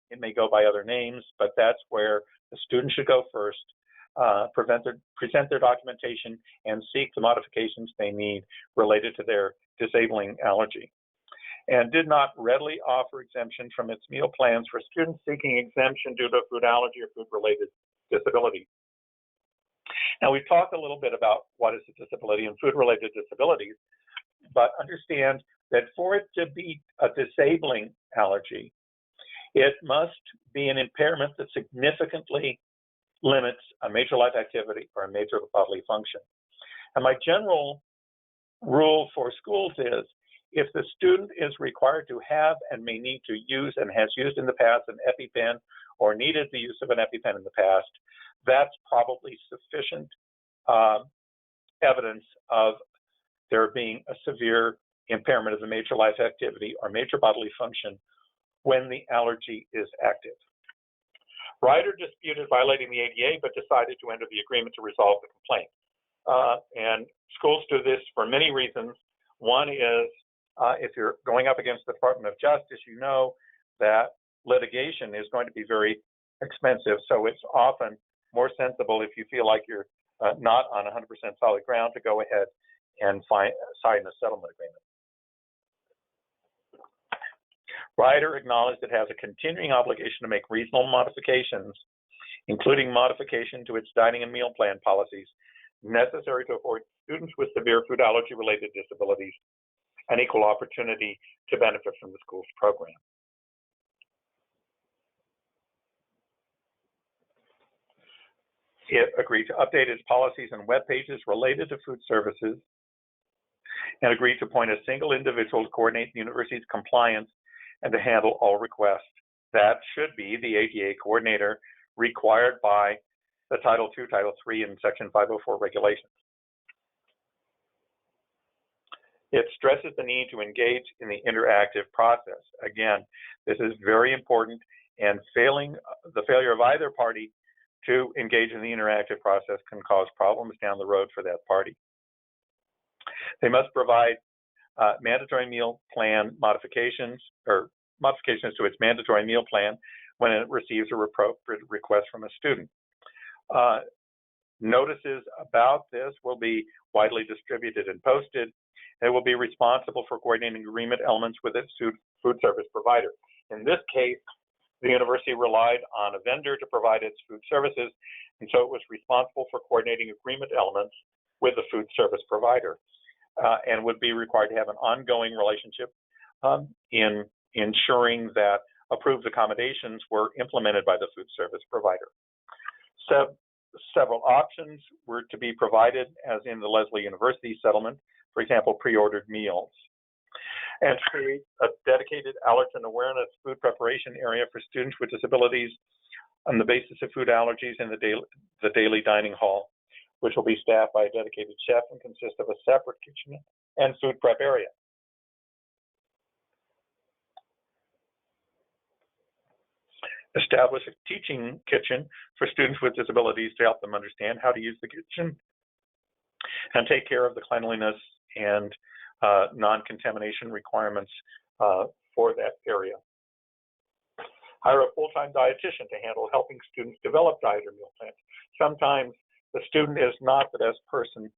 It may go by other names, but that's where the student should go first, present their documentation, and seek the modifications they need related to their disabling allergy. And did not readily offer exemption from its meal plans for students seeking exemption due to food allergy or food-related disability. Now, we've talked a little bit about what is a disability and food-related disabilities, but understand that for it to be a disabling allergy, it must be an impairment that significantly limits a major life activity or a major bodily function. And my general rule for schools is, if the student is required to have and may need to use and has used in the past an EpiPen or needed the use of an EpiPen in the past, that's probably sufficient evidence of there being a severe impairment of the major life activity or major bodily function when the allergy is active. Ryder disputed violating the ADA, but decided to enter the agreement to resolve the complaint. And schools do this for many reasons. One is if you're going up against the Department of Justice, you know that litigation is going to be very expensive. So it's often more sensible, if you feel like you're not on 100% solid ground, to go ahead and sign a settlement agreement. Ryder acknowledged it has a continuing obligation to make reasonable modifications, including modification to its dining and meal plan policies, necessary to afford students with severe food allergy-related disabilities an equal opportunity to benefit from the school's program. It agreed to update its policies and web pages related to food services, and agreed to appoint a single individual to coordinate the university's compliance and to handle all requests. That should be the ADA coordinator required by the Title II, Title III, and Section 504 regulations. It stresses the need to engage in the interactive process. Again, this is very important, and the failure of either party to engage in the interactive process can cause problems down the road for that party. They must provide mandatory meal plan modifications or modifications to its mandatory meal plan when it receives a appropriate request from a student. Notices about this will be widely distributed and posted. It will be responsible for coordinating agreement elements with its food service provider. In this case, the university relied on a vendor to provide its food services, and so it was responsible for coordinating agreement elements with the food service provider, and would be required to have an ongoing relationship in ensuring that approved accommodations were implemented by the food service provider. So several options were to be provided, as in the Leslie University settlement, for example, pre-ordered meals. And to create a dedicated allergen awareness food preparation area for students with disabilities on the basis of food allergies in the daily dining hall, which will be staffed by a dedicated chef and consist of a separate kitchen and food prep area. Establish a teaching kitchen for students with disabilities to help them understand how to use the kitchen and take care of the cleanliness and non-contamination requirements for that area. Hire a full-time dietitian to handle helping students develop diet or meal plans. Sometimes the student is not the best person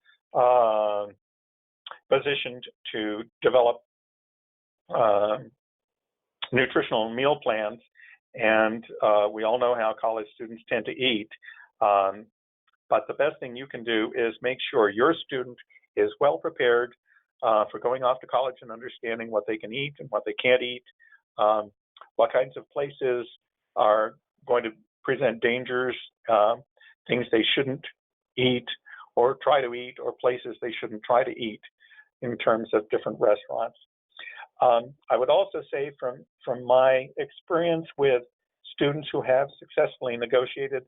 positioned to develop nutritional meal plans, and we all know how college students tend to eat. But the best thing you can do is make sure your student is well prepared for going off to college and understanding what they can eat and what they can't eat, what kinds of places are going to present dangers, things they shouldn't eat or try to eat, or places they shouldn't try to eat in terms of different restaurants. I would also say from my experience with students who have successfully negotiated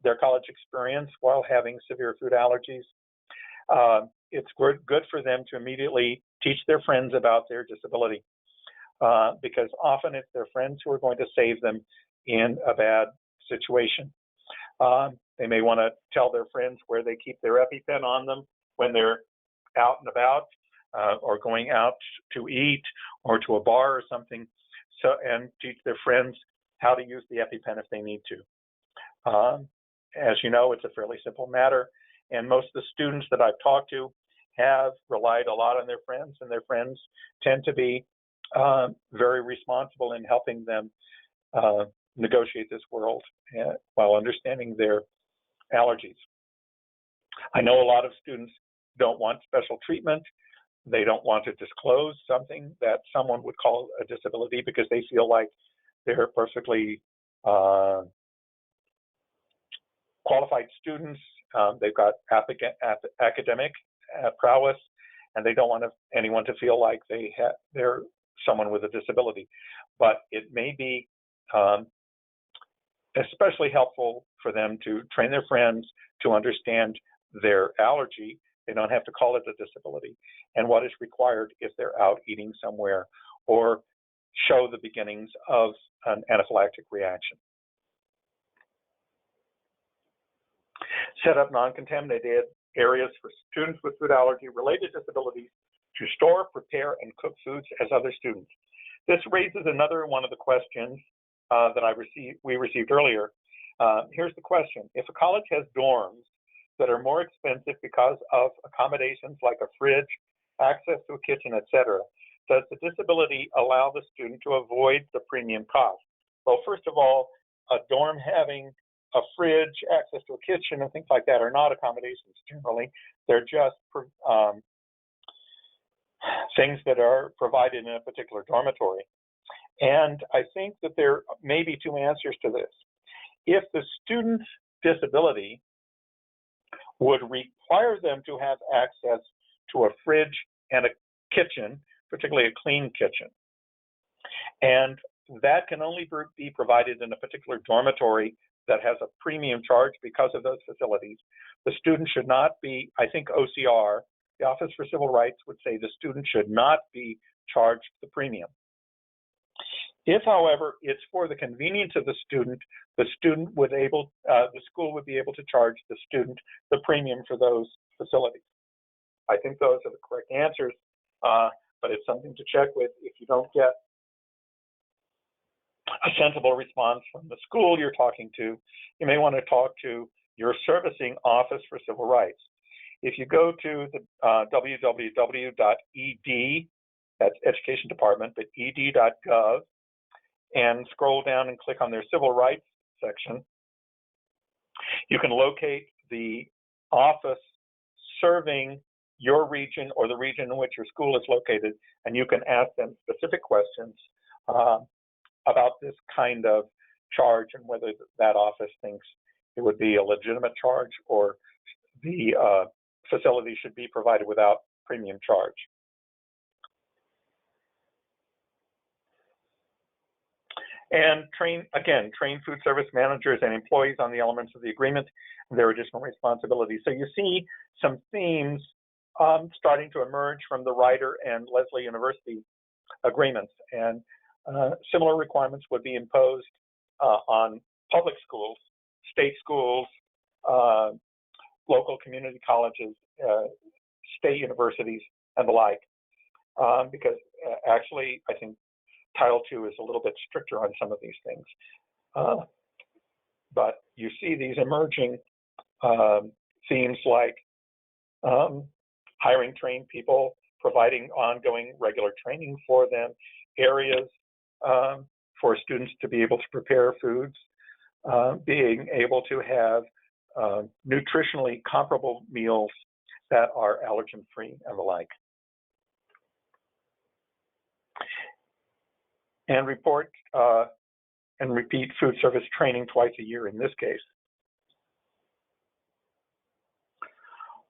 their college experience while having severe food allergies, it's good for them to immediately teach their friends about their disability, because often it's their friends who are going to save them in a bad situation. They may want to tell their friends where they keep their EpiPen on them when they're out and about, or going out to eat or to a bar or something, and teach their friends how to use the EpiPen if they need to. As you know, it's a fairly simple matter, and most of the students that I've talked to have relied a lot on their friends, and their friends tend to be very responsible in helping them negotiate this world while understanding their allergies. I know a lot of students don't want special treatment. They don't want to disclose something that someone would call a disability because they feel like they're perfectly qualified students. They've got academic prowess, and they don't want anyone to feel like they're someone with a disability. But it may be especially helpful for them to train their friends to understand their allergy. They don't have to call it a disability, and what is required if they're out eating somewhere or show the beginnings of an anaphylactic reaction. Set up non-contaminated areas for students with food allergy-related disabilities to store, prepare, and cook foods as other students. This raises another one of the questions that we received earlier. Here's the question. If a college has dorms that are more expensive because of accommodations like a fridge, access to a kitchen, etc., does the disability allow the student to avoid the premium cost? Well, first of all, a dorm having a fridge, access to a kitchen, and things like that are not accommodations generally. They're just things that are provided in a particular dormitory. And I think that there may be two answers to this. If the student's disability would require them to have access to a fridge and a kitchen, particularly a clean kitchen, and that can only be provided in a particular dormitory that has a premium charge because of those facilities, the student should not be, I think OCR, the Office for Civil Rights, would say the student should not be charged the premium. If, however, it's for the convenience of the student the school would be able to charge the student the premium for those facilities. I think those are the correct answers, but it's something to check with. If you don't get a sensible response from the school you're talking to, you may want to talk to your servicing Office for Civil Rights. If you go to the www.ed, that's Education Department, but ed.gov, and scroll down and click on their Civil Rights section, you can locate the office serving your region or the region in which your school is located, and you can ask them specific questions about this kind of charge and whether that office thinks it would be a legitimate charge or the facility should be provided without premium charge. And train food service managers and employees on the elements of the agreement and their additional responsibilities. So you see some themes starting to emerge from the Rider and Lesley University agreements, and similar requirements would be imposed on public schools, state schools, local community colleges, state universities, and the like, because actually I think Title II is a little bit stricter on some of these things. But you see these emerging themes like hiring trained people, providing ongoing regular training for them, areas for students to be able to prepare foods, being able to have nutritionally comparable meals that are allergen-free and the like. And report and repeat food service training twice a year in this case.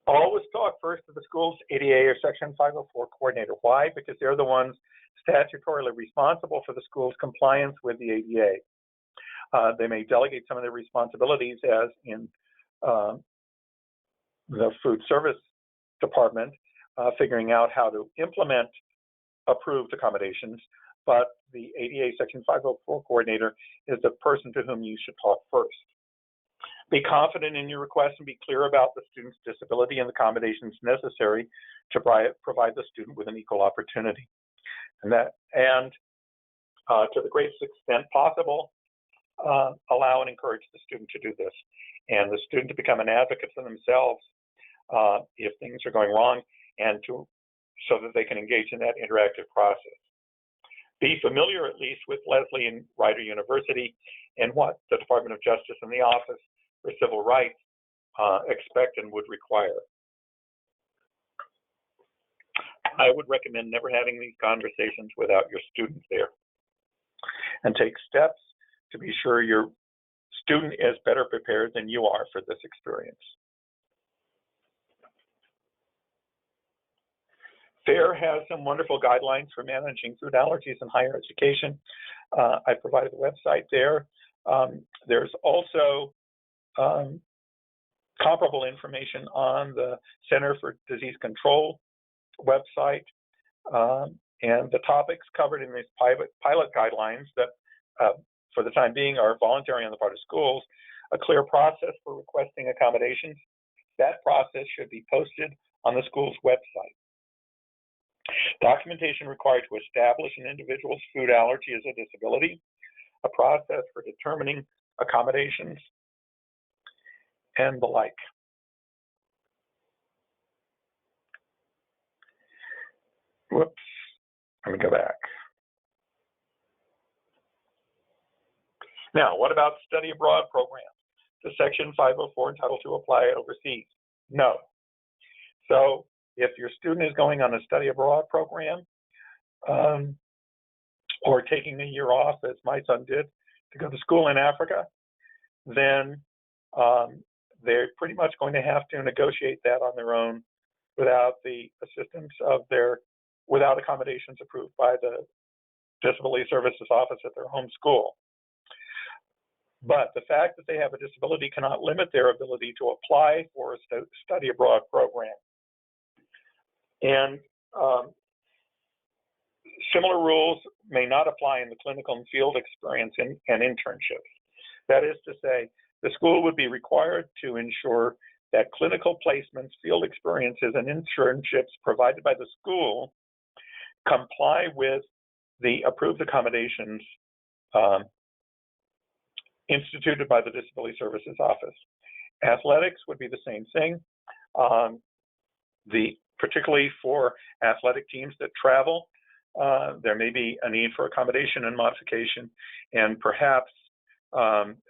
Always talk first to the school's ADA or Section 504 coordinator. Why? Because they're the ones statutorily responsible for the school's compliance with the ADA. They may delegate some of their responsibilities, as in the food service department, figuring out how to implement approved accommodations, but the ADA Section 504 coordinator is the person to whom you should talk first. Be confident in your request and be clear about the student's disability and the accommodations necessary to provide the student with an equal opportunity. And to the greatest extent possible, allow and encourage the student to do this, and the student to become an advocate for themselves if things are going wrong, and so that they can engage in that interactive process. Be familiar at least with Lesley and Rider University and what the Department of Justice and the Office for Civil Rights expect and would require. I would recommend never having these conversations without your students there, and take steps to be sure your student is better prepared than you are for this experience. FAIR has some wonderful guidelines for managing food allergies in higher education. I provided the website there. There's also comparable information on the Center for Disease Control website, and the topics covered in these pilot guidelines that for the time being are voluntary on the part of schools, a clear process for requesting accommodations. That process should be posted on the school's website. Documentation required to establish an individual's food allergy as a disability, a process for determining accommodations, and the like. Whoops, let me go back. Now, what about study abroad programs? Does Section 504 and Title II apply overseas? No. So if your student is going on a study abroad program or taking a year off, as my son did, to go to school in Africa, then they're pretty much going to have to negotiate that on their own without the assistance of without accommodations approved by the Disability Services Office at their home school. But the fact that they have a disability cannot limit their ability to apply for a study abroad program. And similar rules may not apply in the clinical and field experience and internships. That is to say, the school would be required to ensure that clinical placements, field experiences, and internships provided by the school comply with the approved accommodations instituted by the Disability Services Office. Athletics would be the same thing. Particularly for athletic teams that travel, there may be a need for accommodation and modification, and perhaps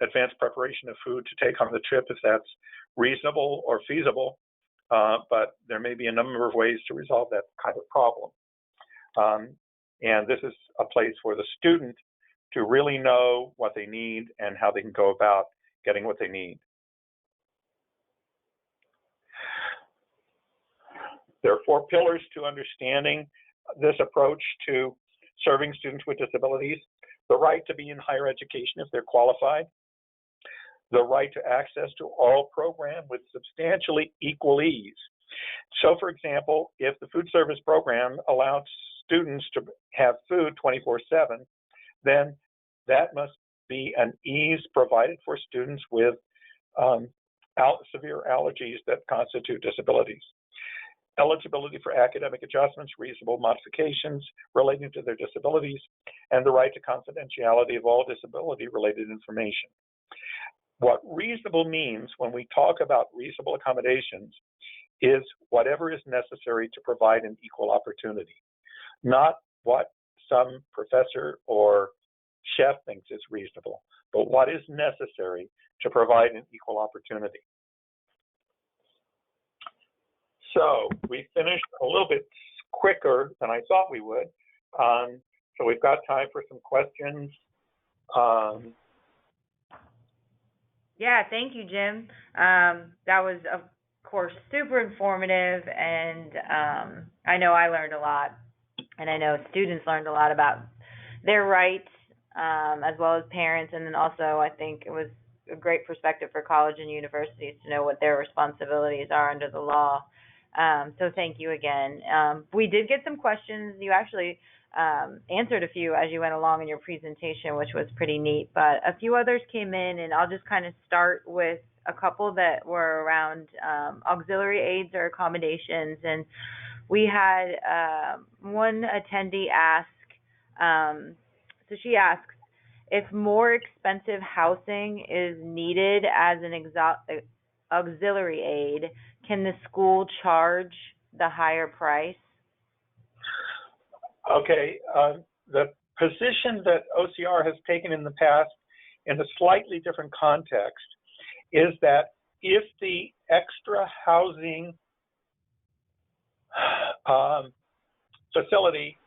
advanced preparation of food to take on the trip if that's reasonable or feasible, but there may be a number of ways to resolve that kind of problem. And this is a place for the student to really know what they need and how they can go about getting what they need. There are 4 pillars to understanding this approach to serving students with disabilities: the right to be in higher education if they're qualified, the right to access to all program with substantially equal ease. So, for example, if the food service program allowed students to have food 24/7, then that must be an ease provided for students with severe allergies that constitute disabilities. Eligibility for academic adjustments, reasonable modifications relating to their disabilities, and the right to confidentiality of all disability-related information. What reasonable means when we talk about reasonable accommodations is whatever is necessary to provide an equal opportunity, not what some professor or chef thinks is reasonable, but what is necessary to provide an equal opportunity. So we finished a little bit quicker than I thought we would. So we've got time for some questions. Yeah, thank you, Jim. That was, of course, super informative, and I know I learned a lot, and I know students learned a lot about their rights, as well as parents, and then also I think it was a great perspective for college and universities to know what their responsibilities are under the law. So thank you again. We did get some questions. You actually answered a few as you went along in your presentation, which was pretty neat, but a few others came in, and I'll just kind of start with a couple that were around auxiliary aids or accommodations. And we had one attendee ask, so she asks, if more expensive housing is needed as an auxiliary aid, can the school charge the higher price? Okay, the position that OCR has taken in the past in a slightly different context is that if the extra housing facility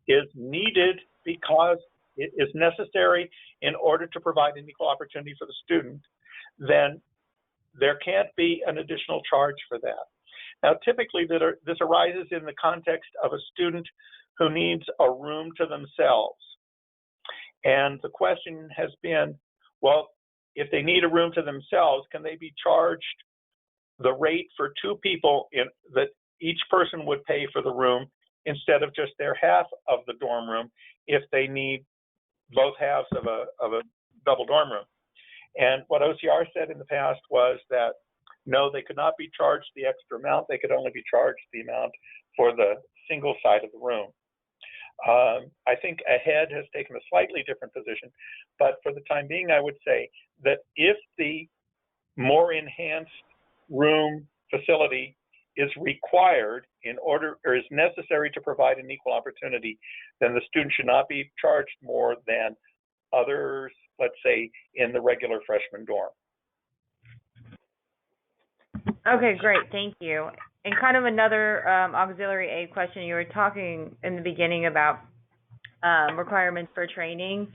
is needed because it is necessary in order to provide an equal opportunity for the student, then there can't be an additional charge for that. Now, typically this arises in the context of a student who needs a room to themselves. And the question has been, well, if they need a room to themselves, can they be charged the rate for two people that each person would pay for the room instead of just their half of the dorm room if they need both halves of a double dorm room? And what OCR said in the past was that no, they could not be charged the extra amount. They could only be charged the amount for the single side of the room. I think AHEAD has taken a slightly different position, but for the time being, I would say that if the more enhanced room facility is required in order or is necessary to provide an equal opportunity, then the student should not be charged more than others, let's say, in the regular freshman dorm. Okay, great, thank you. And kind of another auxiliary aid question, you were talking in the beginning about requirements for training.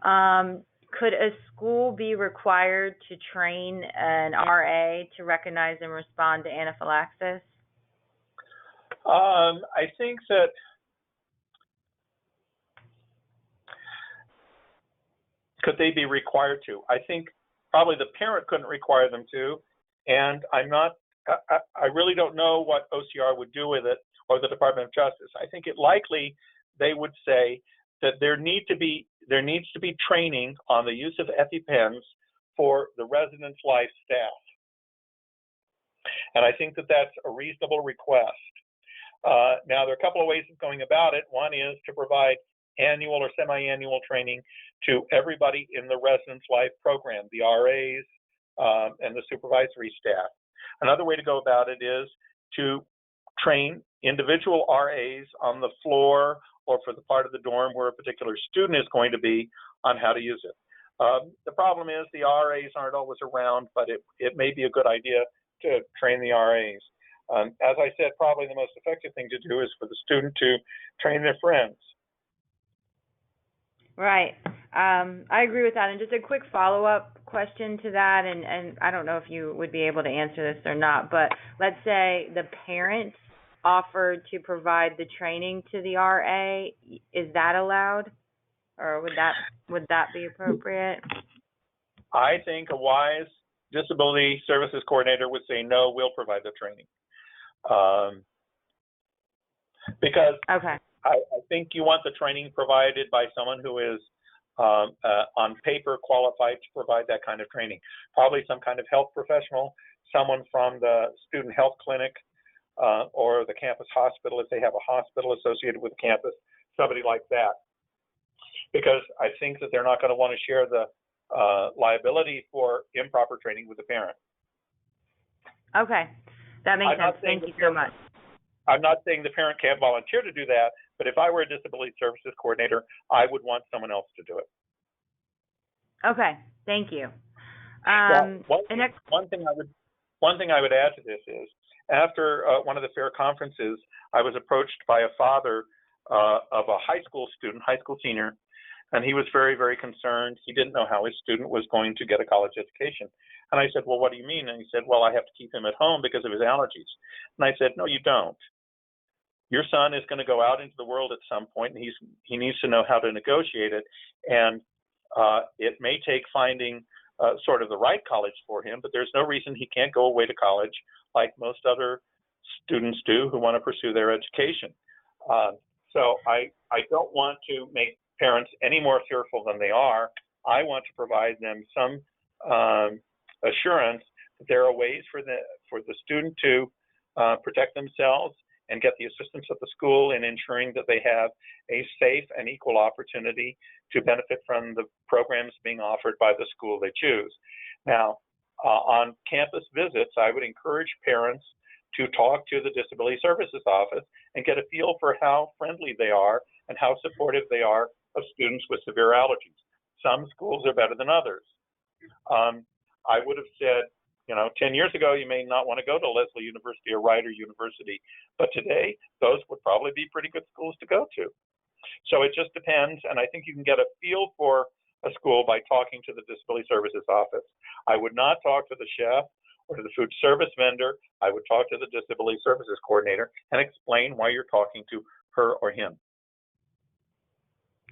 Could a school be required to train an RA to recognize and respond to anaphylaxis? I think that could they be required to? I think probably the parent couldn't require them to, and I really don't know what OCR would do with it, or the Department of Justice. I think it likely they would say that there needs to be training on the use of EpiPens for the residence life staff. And I think that that's a reasonable request. Now, there are a couple of ways of going about it. One is to provide annual or semi-annual training to everybody in the residence life program, the RAs and the supervisory staff. Another way to go about it is to train individual RAs on the floor or for the part of the dorm where a particular student is going to be on how to use it. The problem is the RAs aren't always around, but it may be a good idea to train the RAs. As I said, probably the most effective thing to do is for the student to train their friends. Right. I agree with that. And just a quick follow-up question to that, and I don't know if you would be able to answer this or not, but let's say the parent offered to provide the training to the RA. Is that allowed? Or would that be appropriate? I think a wise disability services coordinator would say, no, we'll provide the training. Because Okay. I think you want the training provided by someone who is on paper qualified to provide that kind of training. Probably some kind of health professional, someone from the student health clinic or the campus hospital if they have a hospital associated with the campus, somebody like that. Because I think that they're not going to want to share the liability for improper training with the parent. Okay. That makes sense. Thank you so much. I'm not saying the parent can't volunteer to do that, but if I were a disability services coordinator, I would want someone else to do it. Okay. Thank you. One thing I would add to this is, after one of the FAIR conferences, I was approached by a father of a high school senior, and he was very, very concerned. He didn't know how his student was going to get a college education. And I said, well, what do you mean? And he said, well, I have to keep him at home because of his allergies. And I said, no, you don't. Your son is going to go out into the world at some point, and he needs to know how to negotiate it. And it may take finding sort of the right college for him, but there's no reason he can't go away to college like most other students do who want to pursue their education. So I don't want to make parents any more fearful than they are. I want to provide them some assurance that there are ways for the student to protect themselves and get the assistance of the school in ensuring that they have a safe and equal opportunity to benefit from the programs being offered by the school they choose. Now, on campus visits, I would encourage parents to talk to the Disability Services Office and get a feel for how friendly they are and how supportive they are of students with severe allergies. Some schools are better than others. I would have said, 10 years ago, you may not want to go to Lesley University or Rider University, but today, those would probably be pretty good schools to go to. So it just depends, and I think you can get a feel for a school by talking to the Disability Services Office. I would not talk to the chef or to the food service vendor. I would talk to the Disability Services Coordinator and explain why you're talking to her or him.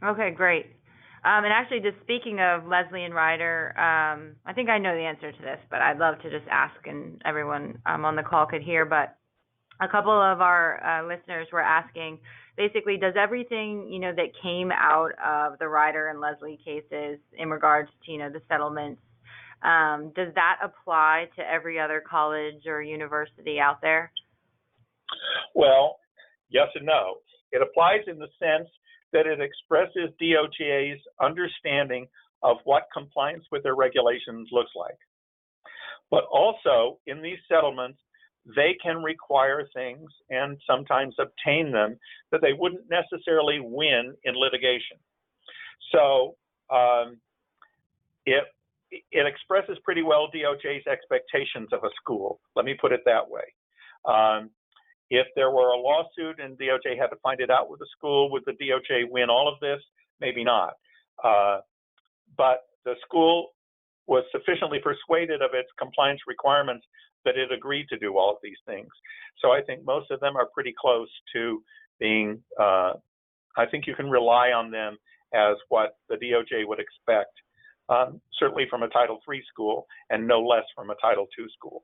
Okay, great. And actually, just speaking of Leslie and Ryder, I think I know the answer to this, but I'd love to just ask, and everyone on the call could hear. But a couple of our listeners were asking, basically, does everything that came out of the Ryder and Leslie cases in regards to the settlements, does that apply to every other college or university out there? Well, yes and no. It applies in the sense that it expresses DOJ's understanding of what compliance with their regulations looks like. But also, in these settlements, they can require things and sometimes obtain them that they wouldn't necessarily win in litigation. So it expresses pretty well DOJ's expectations of a school. Let me put it that way. If there were a lawsuit and DOJ had to find it out with the school, would the DOJ win all of this? Maybe not. But the school was sufficiently persuaded of its compliance requirements that it agreed to do all of these things. So I think most of them are pretty close to being, I think you can rely on them as what the DOJ would expect, certainly from a Title III school and no less from a Title II school.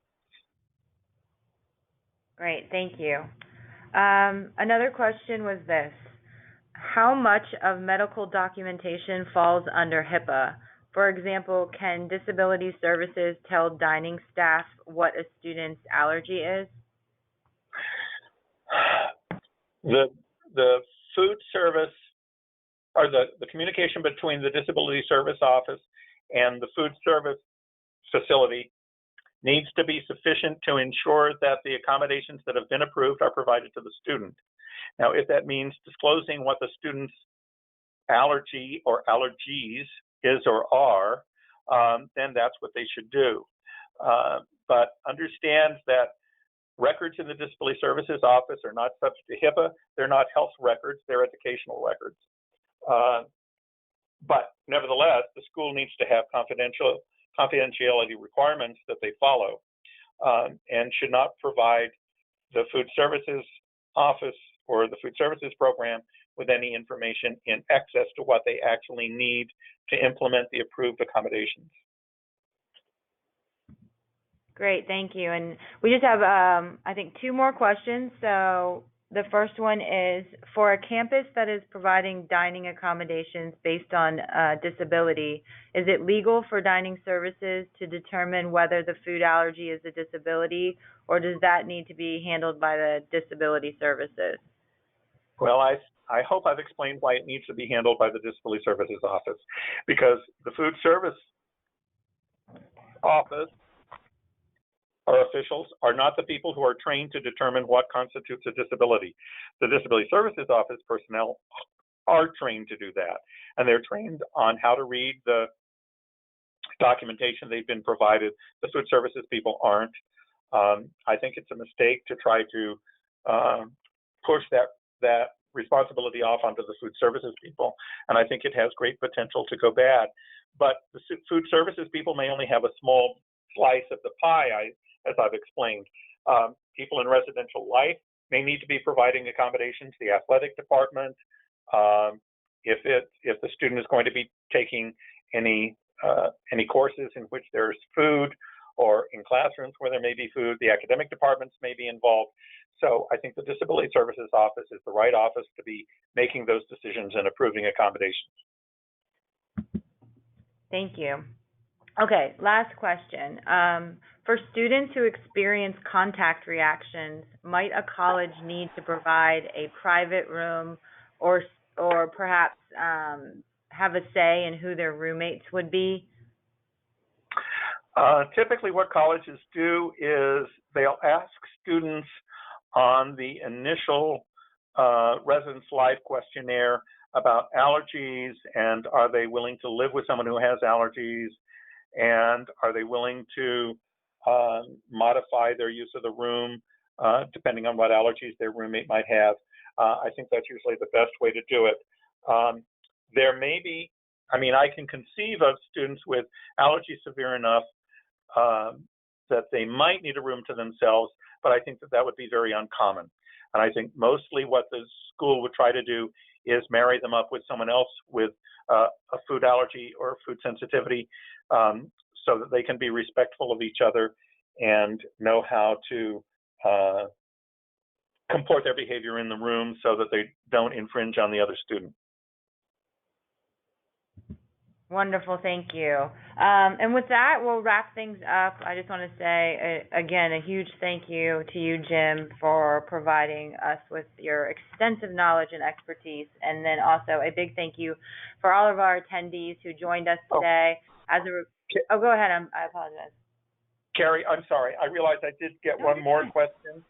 Great, thank you. Another question was this: how much of medical documentation falls under HIPAA? For example, can disability services tell dining staff what a student's allergy is? The food service, or the communication between the Disability Service Office and the food service facility needs to be sufficient to ensure that the accommodations that have been approved are provided to the student. Now, if that means disclosing what the student's allergy or allergies is or are, then that's what they should do. But understand that records in the Disability Services Office are not subject to HIPAA. They're not health records, they're educational records. But nevertheless, the school needs to have confidentiality requirements that they follow, and should not provide the Food Services Office or the Food Services Program with any information in excess to what they actually need to implement the approved accommodations. Great, thank you. And we just have, I think, two more questions. So the first one is, for a campus that is providing dining accommodations based on disability, is it legal for dining services to determine whether the food allergy is a disability, or does that need to be handled by the disability services? Well, I hope I've explained why it needs to be handled by the Disability Services Office, because the food service office or officials are not the people who are trained to determine what constitutes a disability. The Disability Services Office personnel are trained to do that, and they're trained on how to read the documentation they've been provided. The food services people aren't. I think it's a mistake to try to push that responsibility off onto the food services people, and I think it has great potential to go bad. But the food services people may only have a small slice of the pie, as I've explained. People in residential life may need to be providing accommodations. The athletic department, if the student is going to be taking any courses in which there's food, or in classrooms where there may be food, the academic departments may be involved. So I think the Disability Services Office is the right office to be making those decisions and approving accommodations. Thank you. Okay, last question. For students who experience contact reactions, might a college need to provide a private room, or perhaps have a say in who their roommates would be? Typically what colleges do is they'll ask students on the initial residence life questionnaire about allergies, and are they willing to live with someone who has allergies, and are they willing to modify their use of the room depending on what allergies their roommate might have. I think that's usually the best way to do it. There may be, I can conceive of students with allergies severe enough that they might need a room to themselves, but I think that would be very uncommon. And I think mostly what the school would try to do is marry them up with someone else with a food allergy or food sensitivity, so that they can be respectful of each other and know how to comport their behavior in the room so that they don't infringe on the other student. Wonderful, thank you. And with that, we'll wrap things up. I just want to say, again, a huge thank you to you, Jim, for providing us with your extensive knowledge and expertise. And then also a big thank you for all of our attendees who joined us today. Go ahead, I apologize. Carrie, I'm sorry. I realized I did get one more question.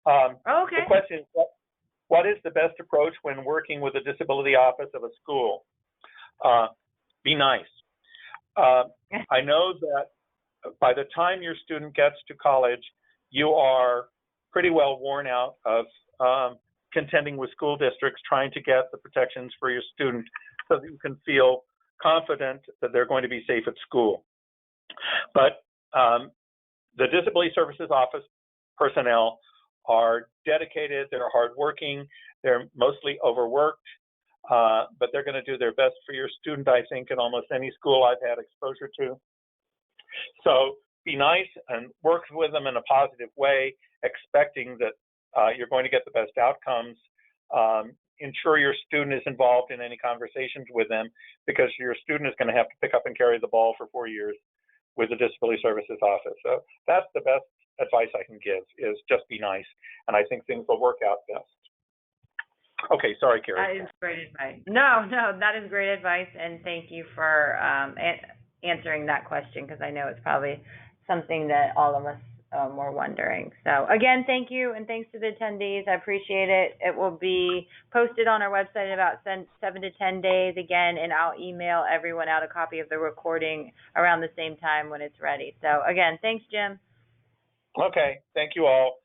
Okay. The question is, what is the best approach when working with a disability office of a school? Be nice. I know that by the time your student gets to college, you are pretty well worn out of contending with school districts trying to get the protections for your student so that you can feel confident that they're going to be safe at school. But the Disability Services Office personnel are dedicated, they're hardworking, they're mostly overworked, but they're going to do their best for your student, I think, in almost any school I've had exposure to. So be nice and work with them in a positive way, expecting that you're going to get the best outcomes. Ensure your student is involved in any conversations with them, because your student is going to have to pick up and carry the ball for 4 years with the Disability Services Office. So that's the best advice I can give, is just be nice, and I think things will work out best. Okay, sorry, Carrie. That is great advice. No, that is great advice, and thank you for answering that question, because I know it's probably something that all of us were wondering. So again, thank you, and thanks to the attendees. I appreciate it. It will be posted on our website in about 7 to 10 days again, and I'll email everyone out a copy of the recording around the same time when it's ready. So again, thanks, Jim. Okay, thank you all.